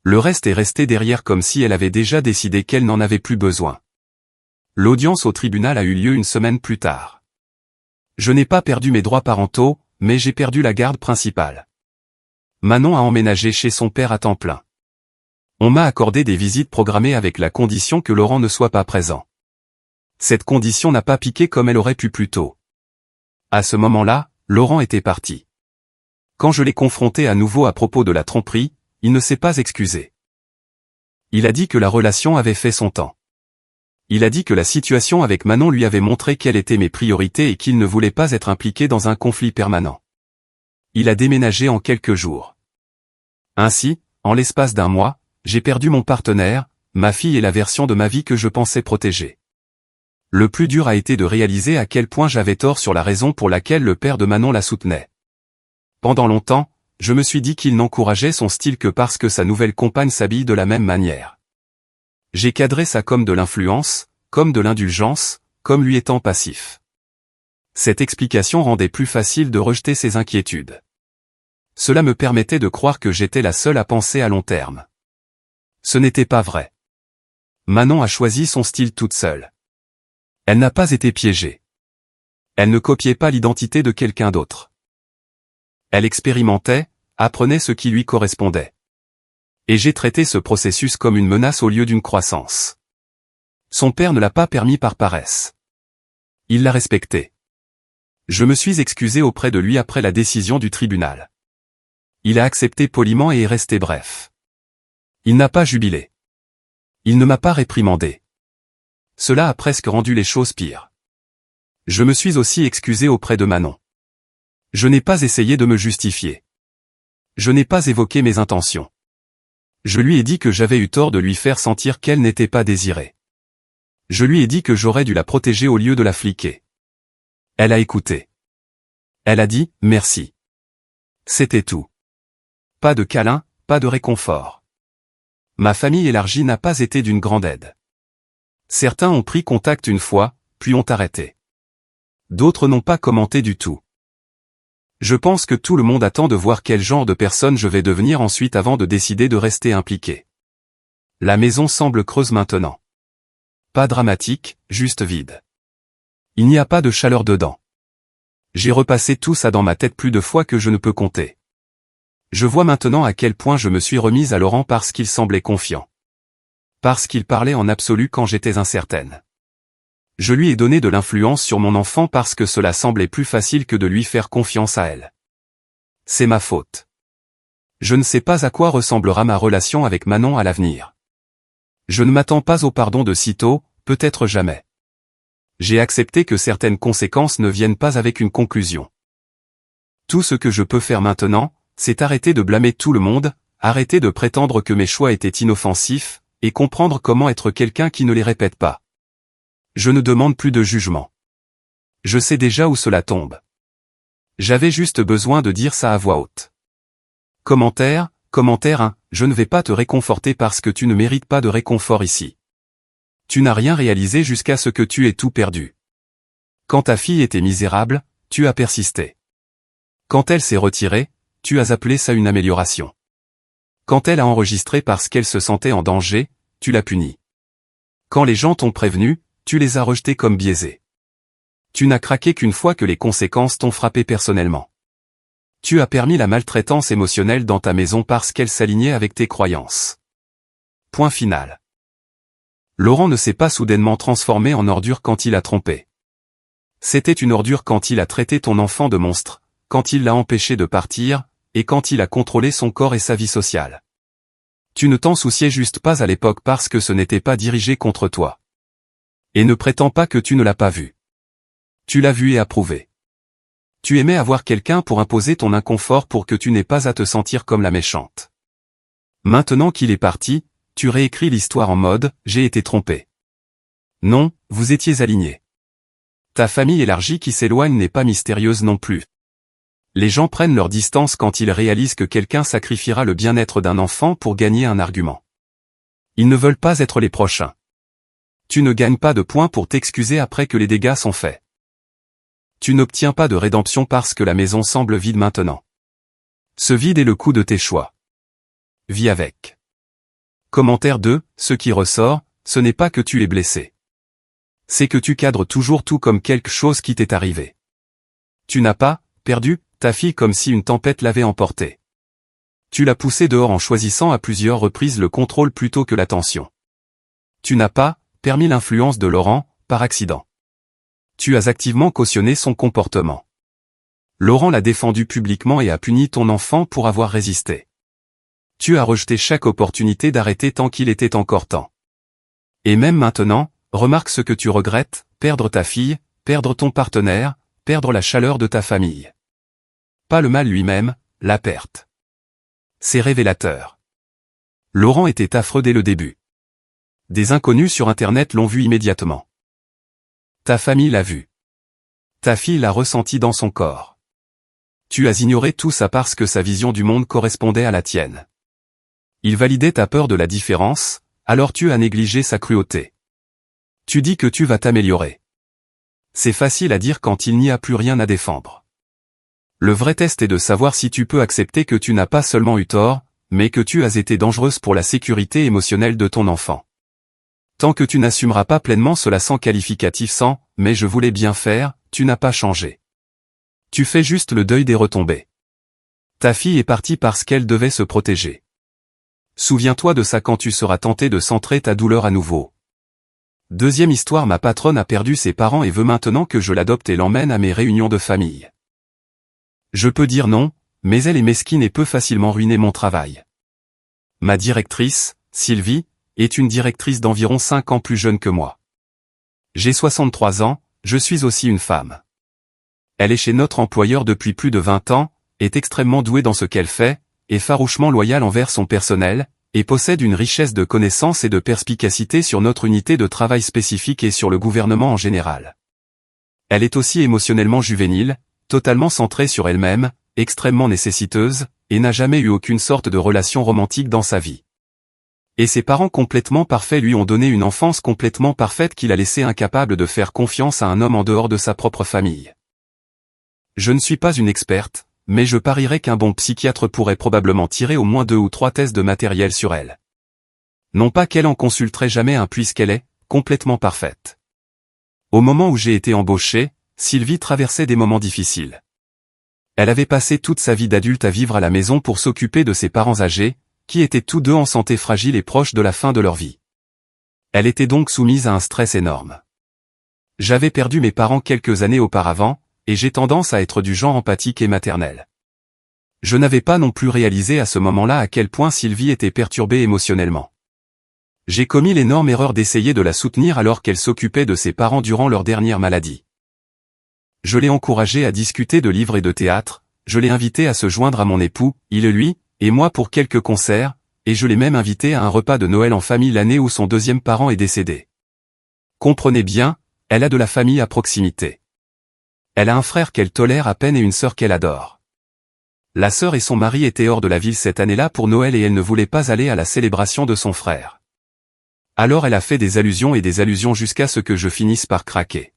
Le reste est resté derrière comme si elle avait déjà décidé qu'elle n'en avait plus besoin. L'audience au tribunal a eu lieu une semaine plus tard. Je n'ai pas perdu mes droits parentaux, mais j'ai perdu la garde principale. Manon a emménagé chez son père à temps plein. On m'a accordé des visites programmées avec la condition que Laurent ne soit pas présent. Cette condition n'a pas piqué comme elle aurait pu plus tôt. À ce moment-là, Laurent était parti. Quand je l'ai confronté à nouveau à propos de la tromperie, il ne s'est pas excusé. Il a dit que la relation avait fait son temps. Il a dit que la situation avec Manon lui avait montré quelles étaient mes priorités et qu'il ne voulait pas être impliqué dans un conflit permanent. Il a déménagé en quelques jours. Ainsi, en l'espace d'un mois, j'ai perdu mon partenaire, ma fille et la version de ma vie que je pensais protéger. Le plus dur a été de réaliser à quel point j'avais tort sur la raison pour laquelle le père de Manon la soutenait. Pendant longtemps, je me suis dit qu'il n'encourageait son style que parce que sa nouvelle compagne s'habille de la même manière. J'ai cadré ça comme de l'influence, comme de l'indulgence, comme lui étant passif. Cette explication rendait plus facile de rejeter ses inquiétudes. Cela me permettait de croire que j'étais la seule à penser à long terme. Ce n'était pas vrai. Manon a choisi son style toute seule. Elle n'a pas été piégée. Elle ne copiait pas l'identité de quelqu'un d'autre. Elle expérimentait, apprenait ce qui lui correspondait. Et j'ai traité ce processus comme une menace au lieu d'une croissance. Son père ne l'a pas permis par paresse. Il l'a respecté. Je me suis excusé auprès de lui après la décision du tribunal. Il a accepté poliment et est resté bref. Il n'a pas jubilé. Il ne m'a pas réprimandé. Cela a presque rendu les choses pires. Je me suis aussi excusé auprès de Manon. Je n'ai pas essayé de me justifier. Je n'ai pas évoqué mes intentions. Je lui ai dit que j'avais eu tort de lui faire sentir qu'elle n'était pas désirée. Je lui ai dit que j'aurais dû la protéger au lieu de la fliquer. Elle a écouté. Elle a dit « merci ». C'était tout. Pas de câlin, pas de réconfort. Ma famille élargie n'a pas été d'une grande aide. Certains ont pris contact une fois, puis ont arrêté. D'autres n'ont pas commenté du tout. Je pense que tout le monde attend de voir quel genre de personne je vais devenir ensuite avant de décider de rester impliqué. La maison semble creuse maintenant. Pas dramatique, juste vide. Il n'y a pas de chaleur dedans. J'ai repassé tout ça dans ma tête plus de fois que je ne peux compter. Je vois maintenant à quel point je me suis remise à Laurent parce qu'il semblait confiant. Parce qu'il parlait en absolu quand j'étais incertaine. Je lui ai donné de l'influence sur mon enfant parce que cela semblait plus facile que de lui faire confiance à elle. C'est ma faute. Je ne sais pas à quoi ressemblera ma relation avec Manon à l'avenir. Je ne m'attends pas au pardon de sitôt, peut-être jamais. J'ai accepté que certaines conséquences ne viennent pas avec une conclusion. Tout ce que je peux faire maintenant, c'est arrêter de blâmer tout le monde, arrêter de prétendre que mes choix étaient inoffensifs, et comprendre comment être quelqu'un qui ne les répète pas. Je ne demande plus de jugement. Je sais déjà où cela tombe. J'avais juste besoin de dire ça à voix haute. Commentaire 1, je ne vais pas te réconforter parce que tu ne mérites pas de réconfort ici. Tu n'as rien réalisé jusqu'à ce que tu aies tout perdu. Quand ta fille était misérable, tu as persisté. Quand elle s'est retirée, tu as appelé ça une amélioration. Quand elle a enregistré parce qu'elle se sentait en danger, tu l'as punie. Quand les gens t'ont prévenu, tu les as rejetés comme biaisés. Tu n'as craqué qu'une fois que les conséquences t'ont frappé personnellement. Tu as permis la maltraitance émotionnelle dans ta maison parce qu'elle s'alignait avec tes croyances. Point final. Laurent ne s'est pas soudainement transformé en ordure quand il a trompé. C'était une ordure quand il a traité ton enfant de monstre, quand il l'a empêché de partir, et quand il a contrôlé son corps et sa vie sociale. Tu ne t'en souciais juste pas à l'époque parce que ce n'était pas dirigé contre toi. Et ne prétends pas que tu ne l'as pas vu. Tu l'as vu et approuvé. Tu aimais avoir quelqu'un pour imposer ton inconfort pour que tu n'aies pas à te sentir comme la méchante. Maintenant qu'il est parti, tu réécris l'histoire en mode « j'ai été trompé ». Non, vous étiez alignés. Ta famille élargie qui s'éloigne n'est pas mystérieuse non plus. Les gens prennent leur distance quand ils réalisent que quelqu'un sacrifiera le bien-être d'un enfant pour gagner un argument. Ils ne veulent pas être les prochains. Tu ne gagnes pas de points pour t'excuser après que les dégâts sont faits. Tu n'obtiens pas de rédemption parce que la maison semble vide maintenant. Ce vide est le coût de tes choix. Vis avec. Commentaire 2, ce qui ressort, ce n'est pas que tu es blessé. C'est que tu cadres toujours tout comme quelque chose qui t'est arrivé. Tu n'as pas perdu ta fille comme si une tempête l'avait emportée. Tu l'as poussée dehors en choisissant à plusieurs reprises le contrôle plutôt que l'attention. Tu n'as pas permis l'influence de Laurent, par accident. Tu as activement cautionné son comportement. Laurent l'a défendu publiquement et a puni ton enfant pour avoir résisté. Tu as rejeté chaque opportunité d'arrêter tant qu'il était encore temps. Et même maintenant, remarque ce que tu regrettes, perdre ta fille, perdre ton partenaire, perdre la chaleur de ta famille. Pas le mal lui-même, la perte. C'est révélateur. Laurent était affreux dès le début. Des inconnus sur Internet l'ont vu immédiatement. Ta famille l'a vu. Ta fille l'a ressenti dans son corps. Tu as ignoré tout ça parce que sa vision du monde correspondait à la tienne. Il validait ta peur de la différence, alors tu as négligé sa cruauté. Tu dis que tu vas t'améliorer. C'est facile à dire quand il n'y a plus rien à défendre. Le vrai test est de savoir si tu peux accepter que tu n'as pas seulement eu tort, mais que tu as été dangereuse pour la sécurité émotionnelle de ton enfant. Tant que tu n'assumeras pas pleinement cela sans qualificatif sans « mais je voulais bien faire », tu n'as pas changé. Tu fais juste le deuil des retombées. Ta fille est partie parce qu'elle devait se protéger. Souviens-toi de ça quand tu seras tenté de centrer ta douleur à nouveau. Deuxième histoire, ma patronne a perdu ses parents et veut maintenant que je l'adopte et l'emmène à mes réunions de famille. Je peux dire non, mais elle est mesquine et peut facilement ruiner mon travail. Ma directrice, Sylvie, est une directrice d'environ 5 ans plus jeune que moi. J'ai 63 ans, je suis aussi une femme. Elle est chez notre employeur depuis plus de 20 ans, est extrêmement douée dans ce qu'elle fait, est farouchement loyale envers son personnel, et possède une richesse de connaissances et de perspicacité sur notre unité de travail spécifique et sur le gouvernement en général. Elle est aussi émotionnellement juvénile, totalement centrée sur elle-même, extrêmement nécessiteuse, et n'a jamais eu aucune sorte de relation romantique dans sa vie. Et ses parents complètement parfaits lui ont donné une enfance complètement parfaite qui l'a laissé incapable de faire confiance à un homme en dehors de sa propre famille. Je ne suis pas une experte, mais je parierais qu'un bon psychiatre pourrait probablement tirer au moins 2 ou 3 tests de matériel sur elle. Non pas qu'elle en consulterait jamais un puisqu'elle est complètement parfaite. Au moment où j'ai été embauché, Sylvie traversait des moments difficiles. Elle avait passé toute sa vie d'adulte à vivre à la maison pour s'occuper de ses parents âgés, qui étaient tous deux en santé fragile et proches de la fin de leur vie. Elle était donc soumise à un stress énorme. J'avais perdu mes parents quelques années auparavant, et j'ai tendance à être du genre empathique et maternel. Je n'avais pas non plus réalisé à ce moment-là à quel point Sylvie était perturbée émotionnellement. J'ai commis l'énorme erreur d'essayer de la soutenir alors qu'elle s'occupait de ses parents durant leur dernière maladie. Je l'ai encouragée à discuter de livres et de théâtre, je l'ai invitée à se joindre à mon époux, lui, et moi pour quelques concerts, et je l'ai même invitée à un repas de Noël en famille l'année où son deuxième parent est décédé. Comprenez bien, elle a de la famille à proximité. Elle a un frère qu'elle tolère à peine et une sœur qu'elle adore. La sœur et son mari étaient hors de la ville cette année-là pour Noël et elle ne voulait pas aller à la célébration de son frère. Alors elle a fait des allusions jusqu'à ce que je finisse par craquer.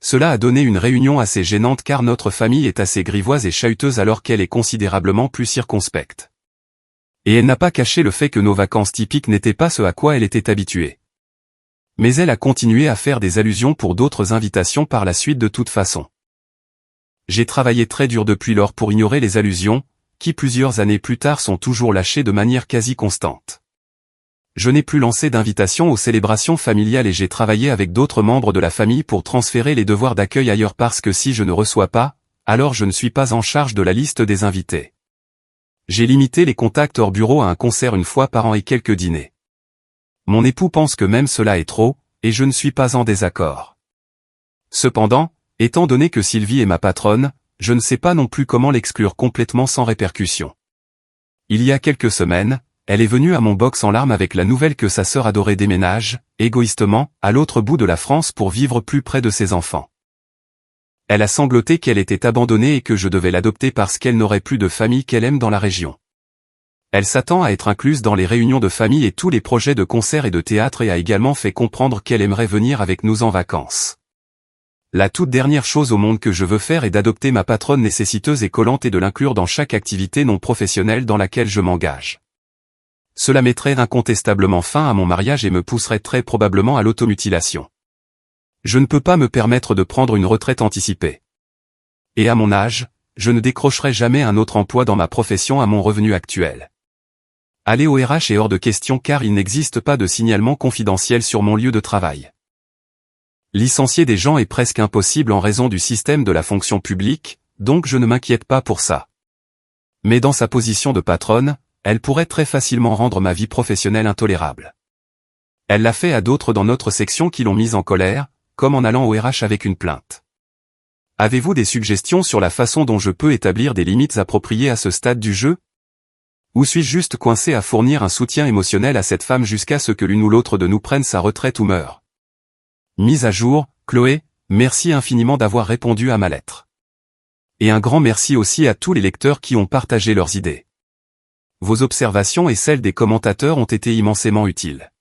Cela a donné une réunion assez gênante car notre famille est assez grivoise et chahuteuse alors qu'elle est considérablement plus circonspecte. Et elle n'a pas caché le fait que nos vacances typiques n'étaient pas ce à quoi elle était habituée. Mais elle a continué à faire des allusions pour d'autres invitations par la suite de toute façon. J'ai travaillé très dur depuis lors pour ignorer les allusions, qui plusieurs années plus tard sont toujours lâchées de manière quasi constante. Je n'ai plus lancé d'invitation aux célébrations familiales et j'ai travaillé avec d'autres membres de la famille pour transférer les devoirs d'accueil ailleurs parce que si je ne reçois pas, alors je ne suis pas en charge de la liste des invités. J'ai limité les contacts hors bureau à un concert une fois par an et quelques dîners. Mon époux pense que même cela est trop, et je ne suis pas en désaccord. Cependant, étant donné que Sylvie est ma patronne, je ne sais pas non plus comment l'exclure complètement sans répercussion. Il y a quelques semaines, elle est venue à mon box en larmes avec la nouvelle que sa sœur adorée déménage, égoïstement, à l'autre bout de la France pour vivre plus près de ses enfants. Elle a sangloté qu'elle était abandonnée et que je devais l'adopter parce qu'elle n'aurait plus de famille qu'elle aime dans la région. Elle s'attend à être incluse dans les réunions de famille et tous les projets de concerts et de théâtre et a également fait comprendre qu'elle aimerait venir avec nous en vacances. La toute dernière chose au monde que je veux faire est d'adopter ma patronne nécessiteuse et collante et de l'inclure dans chaque activité non professionnelle dans laquelle je m'engage. Cela mettrait incontestablement fin à mon mariage et me pousserait très probablement à l'automutilation. Je ne peux pas me permettre de prendre une retraite anticipée. Et à mon âge, je ne décrocherai jamais un autre emploi dans ma profession à mon revenu actuel. Aller au RH est hors de question car il n'existe pas de signalement confidentiel sur mon lieu de travail. Licencier des gens est presque impossible en raison du système de la fonction publique, donc je ne m'inquiète pas pour ça. Mais dans sa position de patronne, elle pourrait très facilement rendre ma vie professionnelle intolérable. Elle l'a fait à d'autres dans notre section qui l'ont mise en colère, comme en allant au RH avec une plainte. Avez-vous des suggestions sur la façon dont je peux établir des limites appropriées à ce stade du jeu? Ou suis-je juste coincé à fournir un soutien émotionnel à cette femme jusqu'à ce que l'une ou l'autre de nous prenne sa retraite ou meure? Mise à jour, Chloé, merci infiniment d'avoir répondu à ma lettre. Et un grand merci aussi à tous les lecteurs qui ont partagé leurs idées. Vos observations et celles des commentateurs ont été immensément utiles.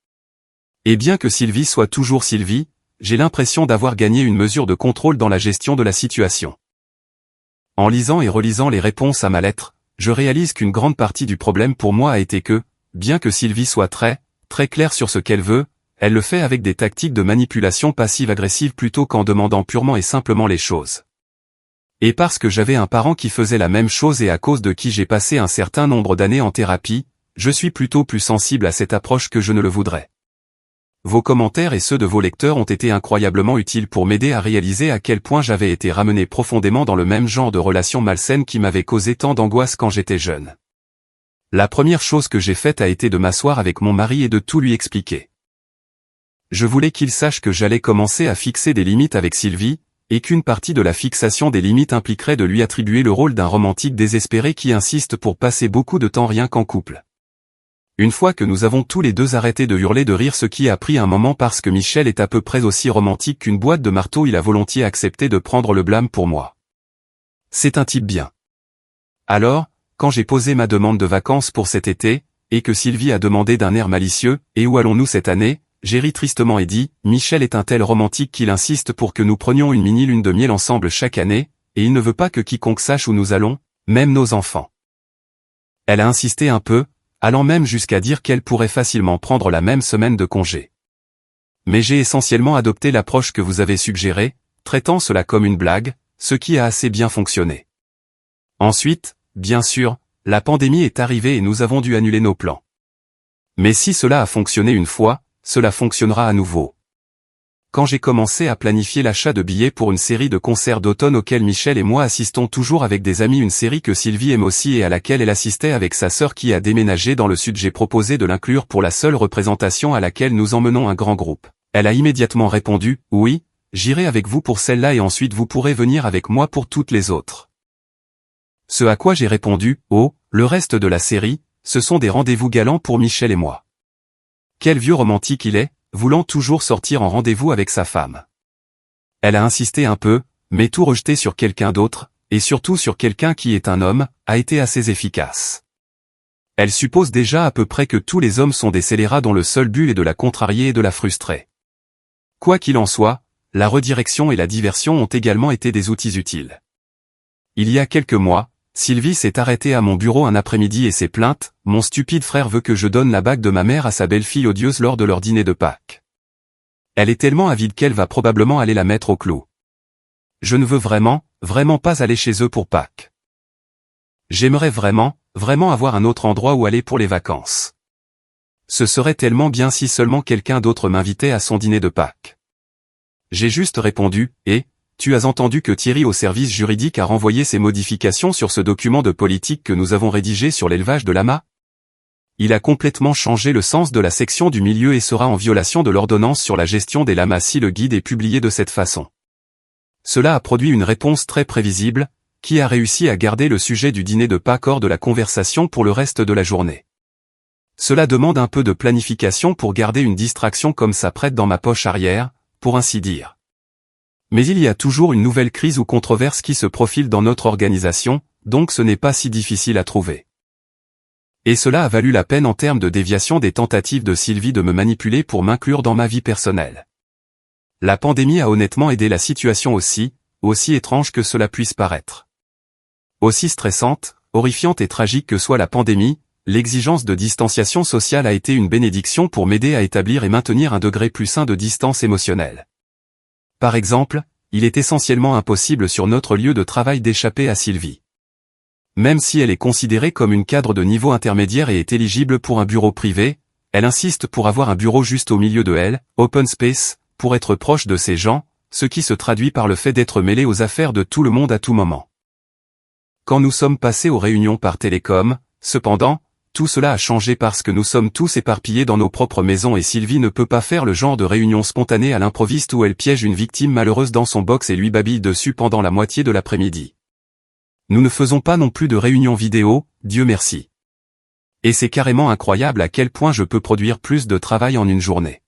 Et bien que Sylvie soit toujours Sylvie, j'ai l'impression d'avoir gagné une mesure de contrôle dans la gestion de la situation. En lisant et relisant les réponses à ma lettre, je réalise qu'une grande partie du problème pour moi a été que, bien que Sylvie soit très claire sur ce qu'elle veut, elle le fait avec des tactiques de manipulation passive-agressive plutôt qu'en demandant purement et simplement les choses. Et parce que j'avais un parent qui faisait la même chose et à cause de qui j'ai passé un certain nombre d'années en thérapie, je suis plutôt plus sensible à cette approche que je ne le voudrais. Vos commentaires et ceux de vos lecteurs ont été incroyablement utiles pour m'aider à réaliser à quel point j'avais été ramené profondément dans le même genre de relation malsaine qui m'avait causé tant d'angoisse quand j'étais jeune. La première chose que j'ai faite a été de m'asseoir avec mon mari et de tout lui expliquer. Je voulais qu'il sache que j'allais commencer à fixer des limites avec Sylvie, et qu'une partie de la fixation des limites impliquerait de lui attribuer le rôle d'un romantique désespéré qui insiste pour passer beaucoup de temps rien qu'en couple. Une fois que nous avons tous les deux arrêté de hurler de rire, ce qui a pris un moment parce que Michel est à peu près aussi romantique qu'une boîte de marteaux, il a volontiers accepté de prendre le blâme pour moi. C'est un type bien. Alors, quand j'ai posé ma demande de vacances pour cet été, et que Sylvie a demandé d'un air malicieux, « Et où allons-nous cette année ?» j'ai ri tristement et dit, Michel est un tel romantique qu'il insiste pour que nous prenions une mini-lune de miel ensemble chaque année, et il ne veut pas que quiconque sache où nous allons, même nos enfants. Elle a insisté un peu, allant même jusqu'à dire qu'elle pourrait facilement prendre la même semaine de congé. Mais j'ai essentiellement adopté l'approche que vous avez suggérée, traitant cela comme une blague, ce qui a assez bien fonctionné. Ensuite, bien sûr, la pandémie est arrivée et nous avons dû annuler nos plans. Mais si cela a fonctionné une fois, cela fonctionnera à nouveau. Quand j'ai commencé à planifier l'achat de billets pour une série de concerts d'automne auxquels Michel et moi assistons toujours avec des amis, une série que Sylvie aime aussi et à laquelle elle assistait avec sa sœur qui a déménagé dans le sud, j'ai proposé de l'inclure pour la seule représentation à laquelle nous emmenons un grand groupe. Elle a immédiatement répondu, oui, j'irai avec vous pour celle-là et ensuite vous pourrez venir avec moi pour toutes les autres. Ce à quoi j'ai répondu, oh, le reste de la série, ce sont des rendez-vous galants pour Michel et moi. Quel vieux romantique il est, voulant toujours sortir en rendez-vous avec sa femme. Elle a insisté un peu, mais tout rejeter sur quelqu'un d'autre, et surtout sur quelqu'un qui est un homme, a été assez efficace. Elle suppose déjà à peu près que tous les hommes sont des scélérats dont le seul but est de la contrarier et de la frustrer. Quoi qu'il en soit, la redirection et la diversion ont également été des outils utiles. Il y a quelques mois, Sylvie s'est arrêtée à mon bureau un après-midi et s'est plainte, mon stupide frère veut que je donne la bague de ma mère à sa belle-fille odieuse lors de leur dîner de Pâques. Elle est tellement avide qu'elle va probablement aller la mettre au clou. Je ne veux vraiment pas aller chez eux pour Pâques. J'aimerais vraiment avoir un autre endroit où aller pour les vacances. Ce serait tellement bien si seulement quelqu'un d'autre m'invitait à son dîner de Pâques. J'ai juste répondu, tu as entendu que Thierry au service juridique a renvoyé ses modifications sur ce document de politique que nous avons rédigé sur l'élevage de lamas? Il a complètement changé le sens de la section du milieu et sera en violation de l'ordonnance sur la gestion des lamas si le guide est publié de cette façon. Cela a produit une réponse très prévisible, qui a réussi à garder le sujet du dîner de Pâques hors de la conversation pour le reste de la journée. Cela demande un peu de planification pour garder une distraction comme ça prête dans ma poche arrière, pour ainsi dire. Mais il y a toujours une nouvelle crise ou controverse qui se profile dans notre organisation, donc ce n'est pas si difficile à trouver. Et cela a valu la peine en termes de déviation des tentatives de Sylvie de me manipuler pour m'inclure dans ma vie personnelle. La pandémie a honnêtement aidé la situation aussi étrange que cela puisse paraître. Aussi stressante, horrifiante et tragique que soit la pandémie, l'exigence de distanciation sociale a été une bénédiction pour m'aider à établir et maintenir un degré plus sain de distance émotionnelle. Par exemple, il est essentiellement impossible sur notre lieu de travail d'échapper à Sylvie. Même si elle est considérée comme une cadre de niveau intermédiaire et est éligible pour un bureau privé, elle insiste pour avoir un bureau juste au milieu de elle, open space, pour être proche de ces gens, ce qui se traduit par le fait d'être mêlée aux affaires de tout le monde à tout moment. Quand nous sommes passés aux réunions par télécom, cependant, tout cela a changé parce que nous sommes tous éparpillés dans nos propres maisons et Sylvie ne peut pas faire le genre de réunion spontanée à l'improviste où elle piège une victime malheureuse dans son box et lui babille dessus pendant la moitié de l'après-midi. Nous ne faisons pas non plus de réunions vidéo, Dieu merci. Et c'est carrément incroyable à quel point je peux produire plus de travail en une journée.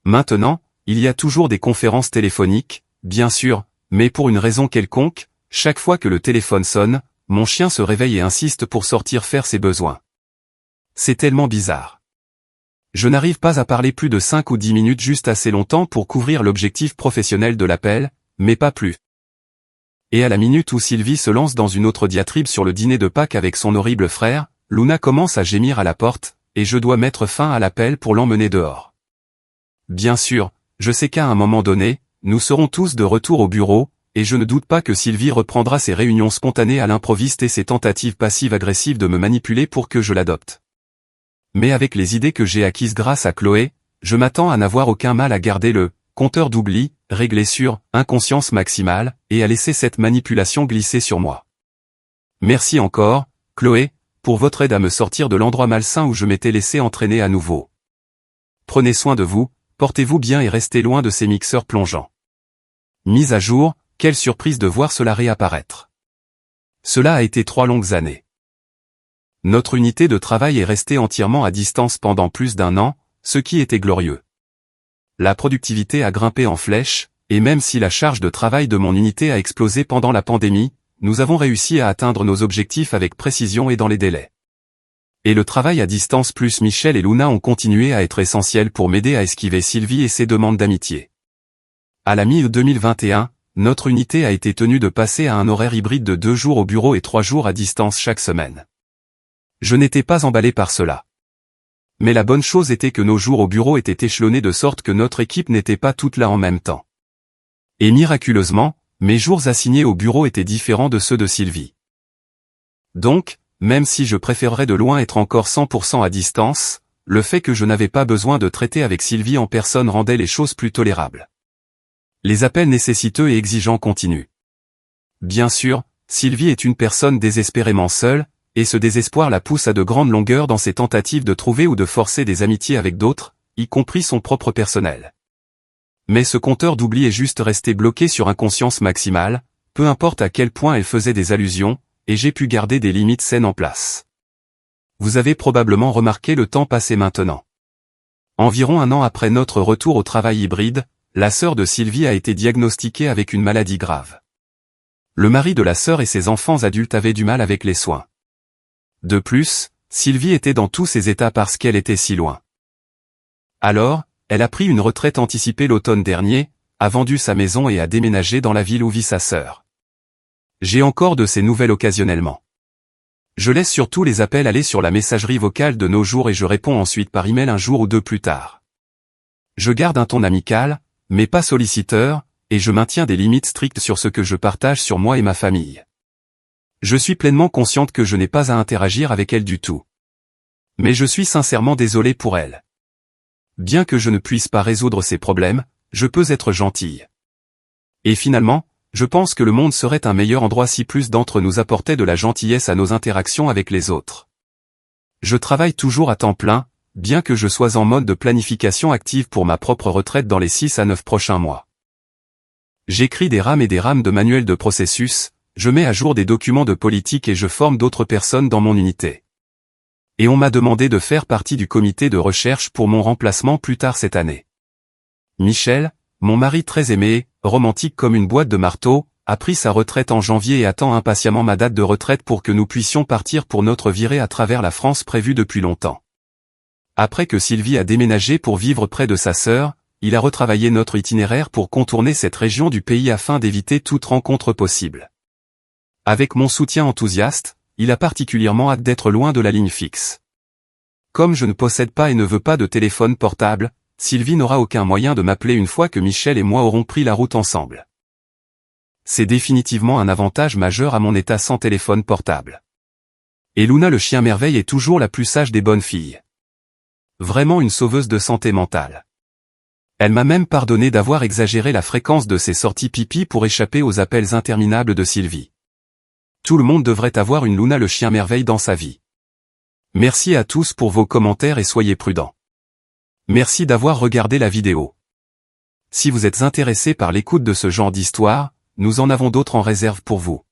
Maintenant, il y a toujours des conférences téléphoniques, bien sûr, mais pour une raison quelconque, chaque fois que le téléphone sonne, mon chien se réveille et insiste pour sortir faire ses besoins. C'est tellement bizarre. Je n'arrive pas à parler plus de 5 ou 10 minutes juste assez longtemps pour couvrir l'objectif professionnel de l'appel, mais pas plus. Et à la minute où Sylvie se lance dans une autre diatribe sur le dîner de Pâques avec son horrible frère, Luna commence à gémir à la porte, et je dois mettre fin à l'appel pour l'emmener dehors. Bien sûr, je sais qu'à un moment donné, nous serons tous de retour au bureau, et je ne doute pas que Sylvie reprendra ses réunions spontanées à l'improviste et ses tentatives passives-agressives de me manipuler pour que je l'adopte. Mais avec les idées que j'ai acquises grâce à Chloé, je m'attends à n'avoir aucun mal à garder le compteur d'oubli réglé sur inconscience maximale et à laisser cette manipulation glisser sur moi. Merci encore, Chloé, pour votre aide à me sortir de l'endroit malsain où je m'étais laissé entraîner à nouveau. Prenez soin de vous, portez-vous bien et restez loin de ces mixeurs plongeants. Mise à jour, quelle surprise de voir cela réapparaître. Cela a été 3 longues années. Notre unité de travail est restée entièrement à distance pendant plus d'1 an, ce qui était glorieux. La productivité a grimpé en flèche, et même si la charge de travail de mon unité a explosé pendant la pandémie, nous avons réussi à atteindre nos objectifs avec précision et dans les délais. Et le travail à distance plus Michel et Luna ont continué à être essentiels pour m'aider à esquiver Sylvie et ses demandes d'amitié. À la mi-2021, notre unité a été tenue de passer à un horaire hybride de 2 jours au bureau et 3 jours à distance chaque semaine. Je n'étais pas emballé par cela. Mais la bonne chose était que nos jours au bureau étaient échelonnés de sorte que notre équipe n'était pas toute là en même temps. Et miraculeusement, mes jours assignés au bureau étaient différents de ceux de Sylvie. Donc, même si je préférerais de loin être encore 100% à distance, le fait que je n'avais pas besoin de traiter avec Sylvie en personne rendait les choses plus tolérables. Les appels nécessiteux et exigeants continuent. Bien sûr, Sylvie est une personne désespérément seule, et ce désespoir la pousse à de grandes longueurs dans ses tentatives de trouver ou de forcer des amitiés avec d'autres, y compris son propre personnel. Mais ce compteur d'oubli est juste resté bloqué sur inconscience maximale, peu importe à quel point elle faisait des allusions, et j'ai pu garder des limites saines en place. Vous avez probablement remarqué le temps passé maintenant. Environ un an après notre retour au travail hybride, la sœur de Sylvie a été diagnostiquée avec une maladie grave. Le mari de la sœur et ses enfants adultes avaient du mal avec les soins. De plus, Sylvie était dans tous ses états parce qu'elle était si loin. Alors, elle a pris une retraite anticipée l'automne dernier, a vendu sa maison et a déménagé dans la ville où vit sa sœur. J'ai encore de ses nouvelles occasionnellement. Je laisse surtout les appels aller sur la messagerie vocale de nos jours et je réponds ensuite par email un jour ou deux plus tard. Je garde un ton amical, mais pas solliciteur, et je maintiens des limites strictes sur ce que je partage sur moi et ma famille. Je suis pleinement consciente que je n'ai pas à interagir avec elle du tout. Mais je suis sincèrement désolé pour elle. Bien que je ne puisse pas résoudre ses problèmes, je peux être gentille. Et finalement, je pense que le monde serait un meilleur endroit si plus d'entre nous apportaient de la gentillesse à nos interactions avec les autres. Je travaille toujours à temps plein, bien que je sois en mode de planification active pour ma propre retraite dans les 6 à 9 prochains mois. J'écris des rames et des rames de manuels de processus, je mets à jour des documents de politique et je forme d'autres personnes dans mon unité. Et on m'a demandé de faire partie du comité de recherche pour mon remplacement plus tard cette année. Michel, mon mari très aimé, romantique comme une boîte de marteaux, a pris sa retraite en janvier et attend impatiemment ma date de retraite pour que nous puissions partir pour notre virée à travers la France prévue depuis longtemps. Après que Sylvie a déménagé pour vivre près de sa sœur, il a retravaillé notre itinéraire pour contourner cette région du pays afin d'éviter toute rencontre possible. Avec mon soutien enthousiaste, il a particulièrement hâte d'être loin de la ligne fixe. Comme je ne possède pas et ne veux pas de téléphone portable, Sylvie n'aura aucun moyen de m'appeler une fois que Michel et moi aurons pris la route ensemble. C'est définitivement un avantage majeur à mon état sans téléphone portable. Et Luna le chien merveille est toujours la plus sage des bonnes filles. Vraiment une sauveuse de santé mentale. Elle m'a même pardonné d'avoir exagéré la fréquence de ses sorties pipi pour échapper aux appels interminables de Sylvie. Tout le monde devrait avoir une Luna le chien merveille dans sa vie. Merci à tous pour vos commentaires et soyez prudents. Merci d'avoir regardé la vidéo. Si vous êtes intéressé par l'écoute de ce genre d'histoire, nous en avons d'autres en réserve pour vous.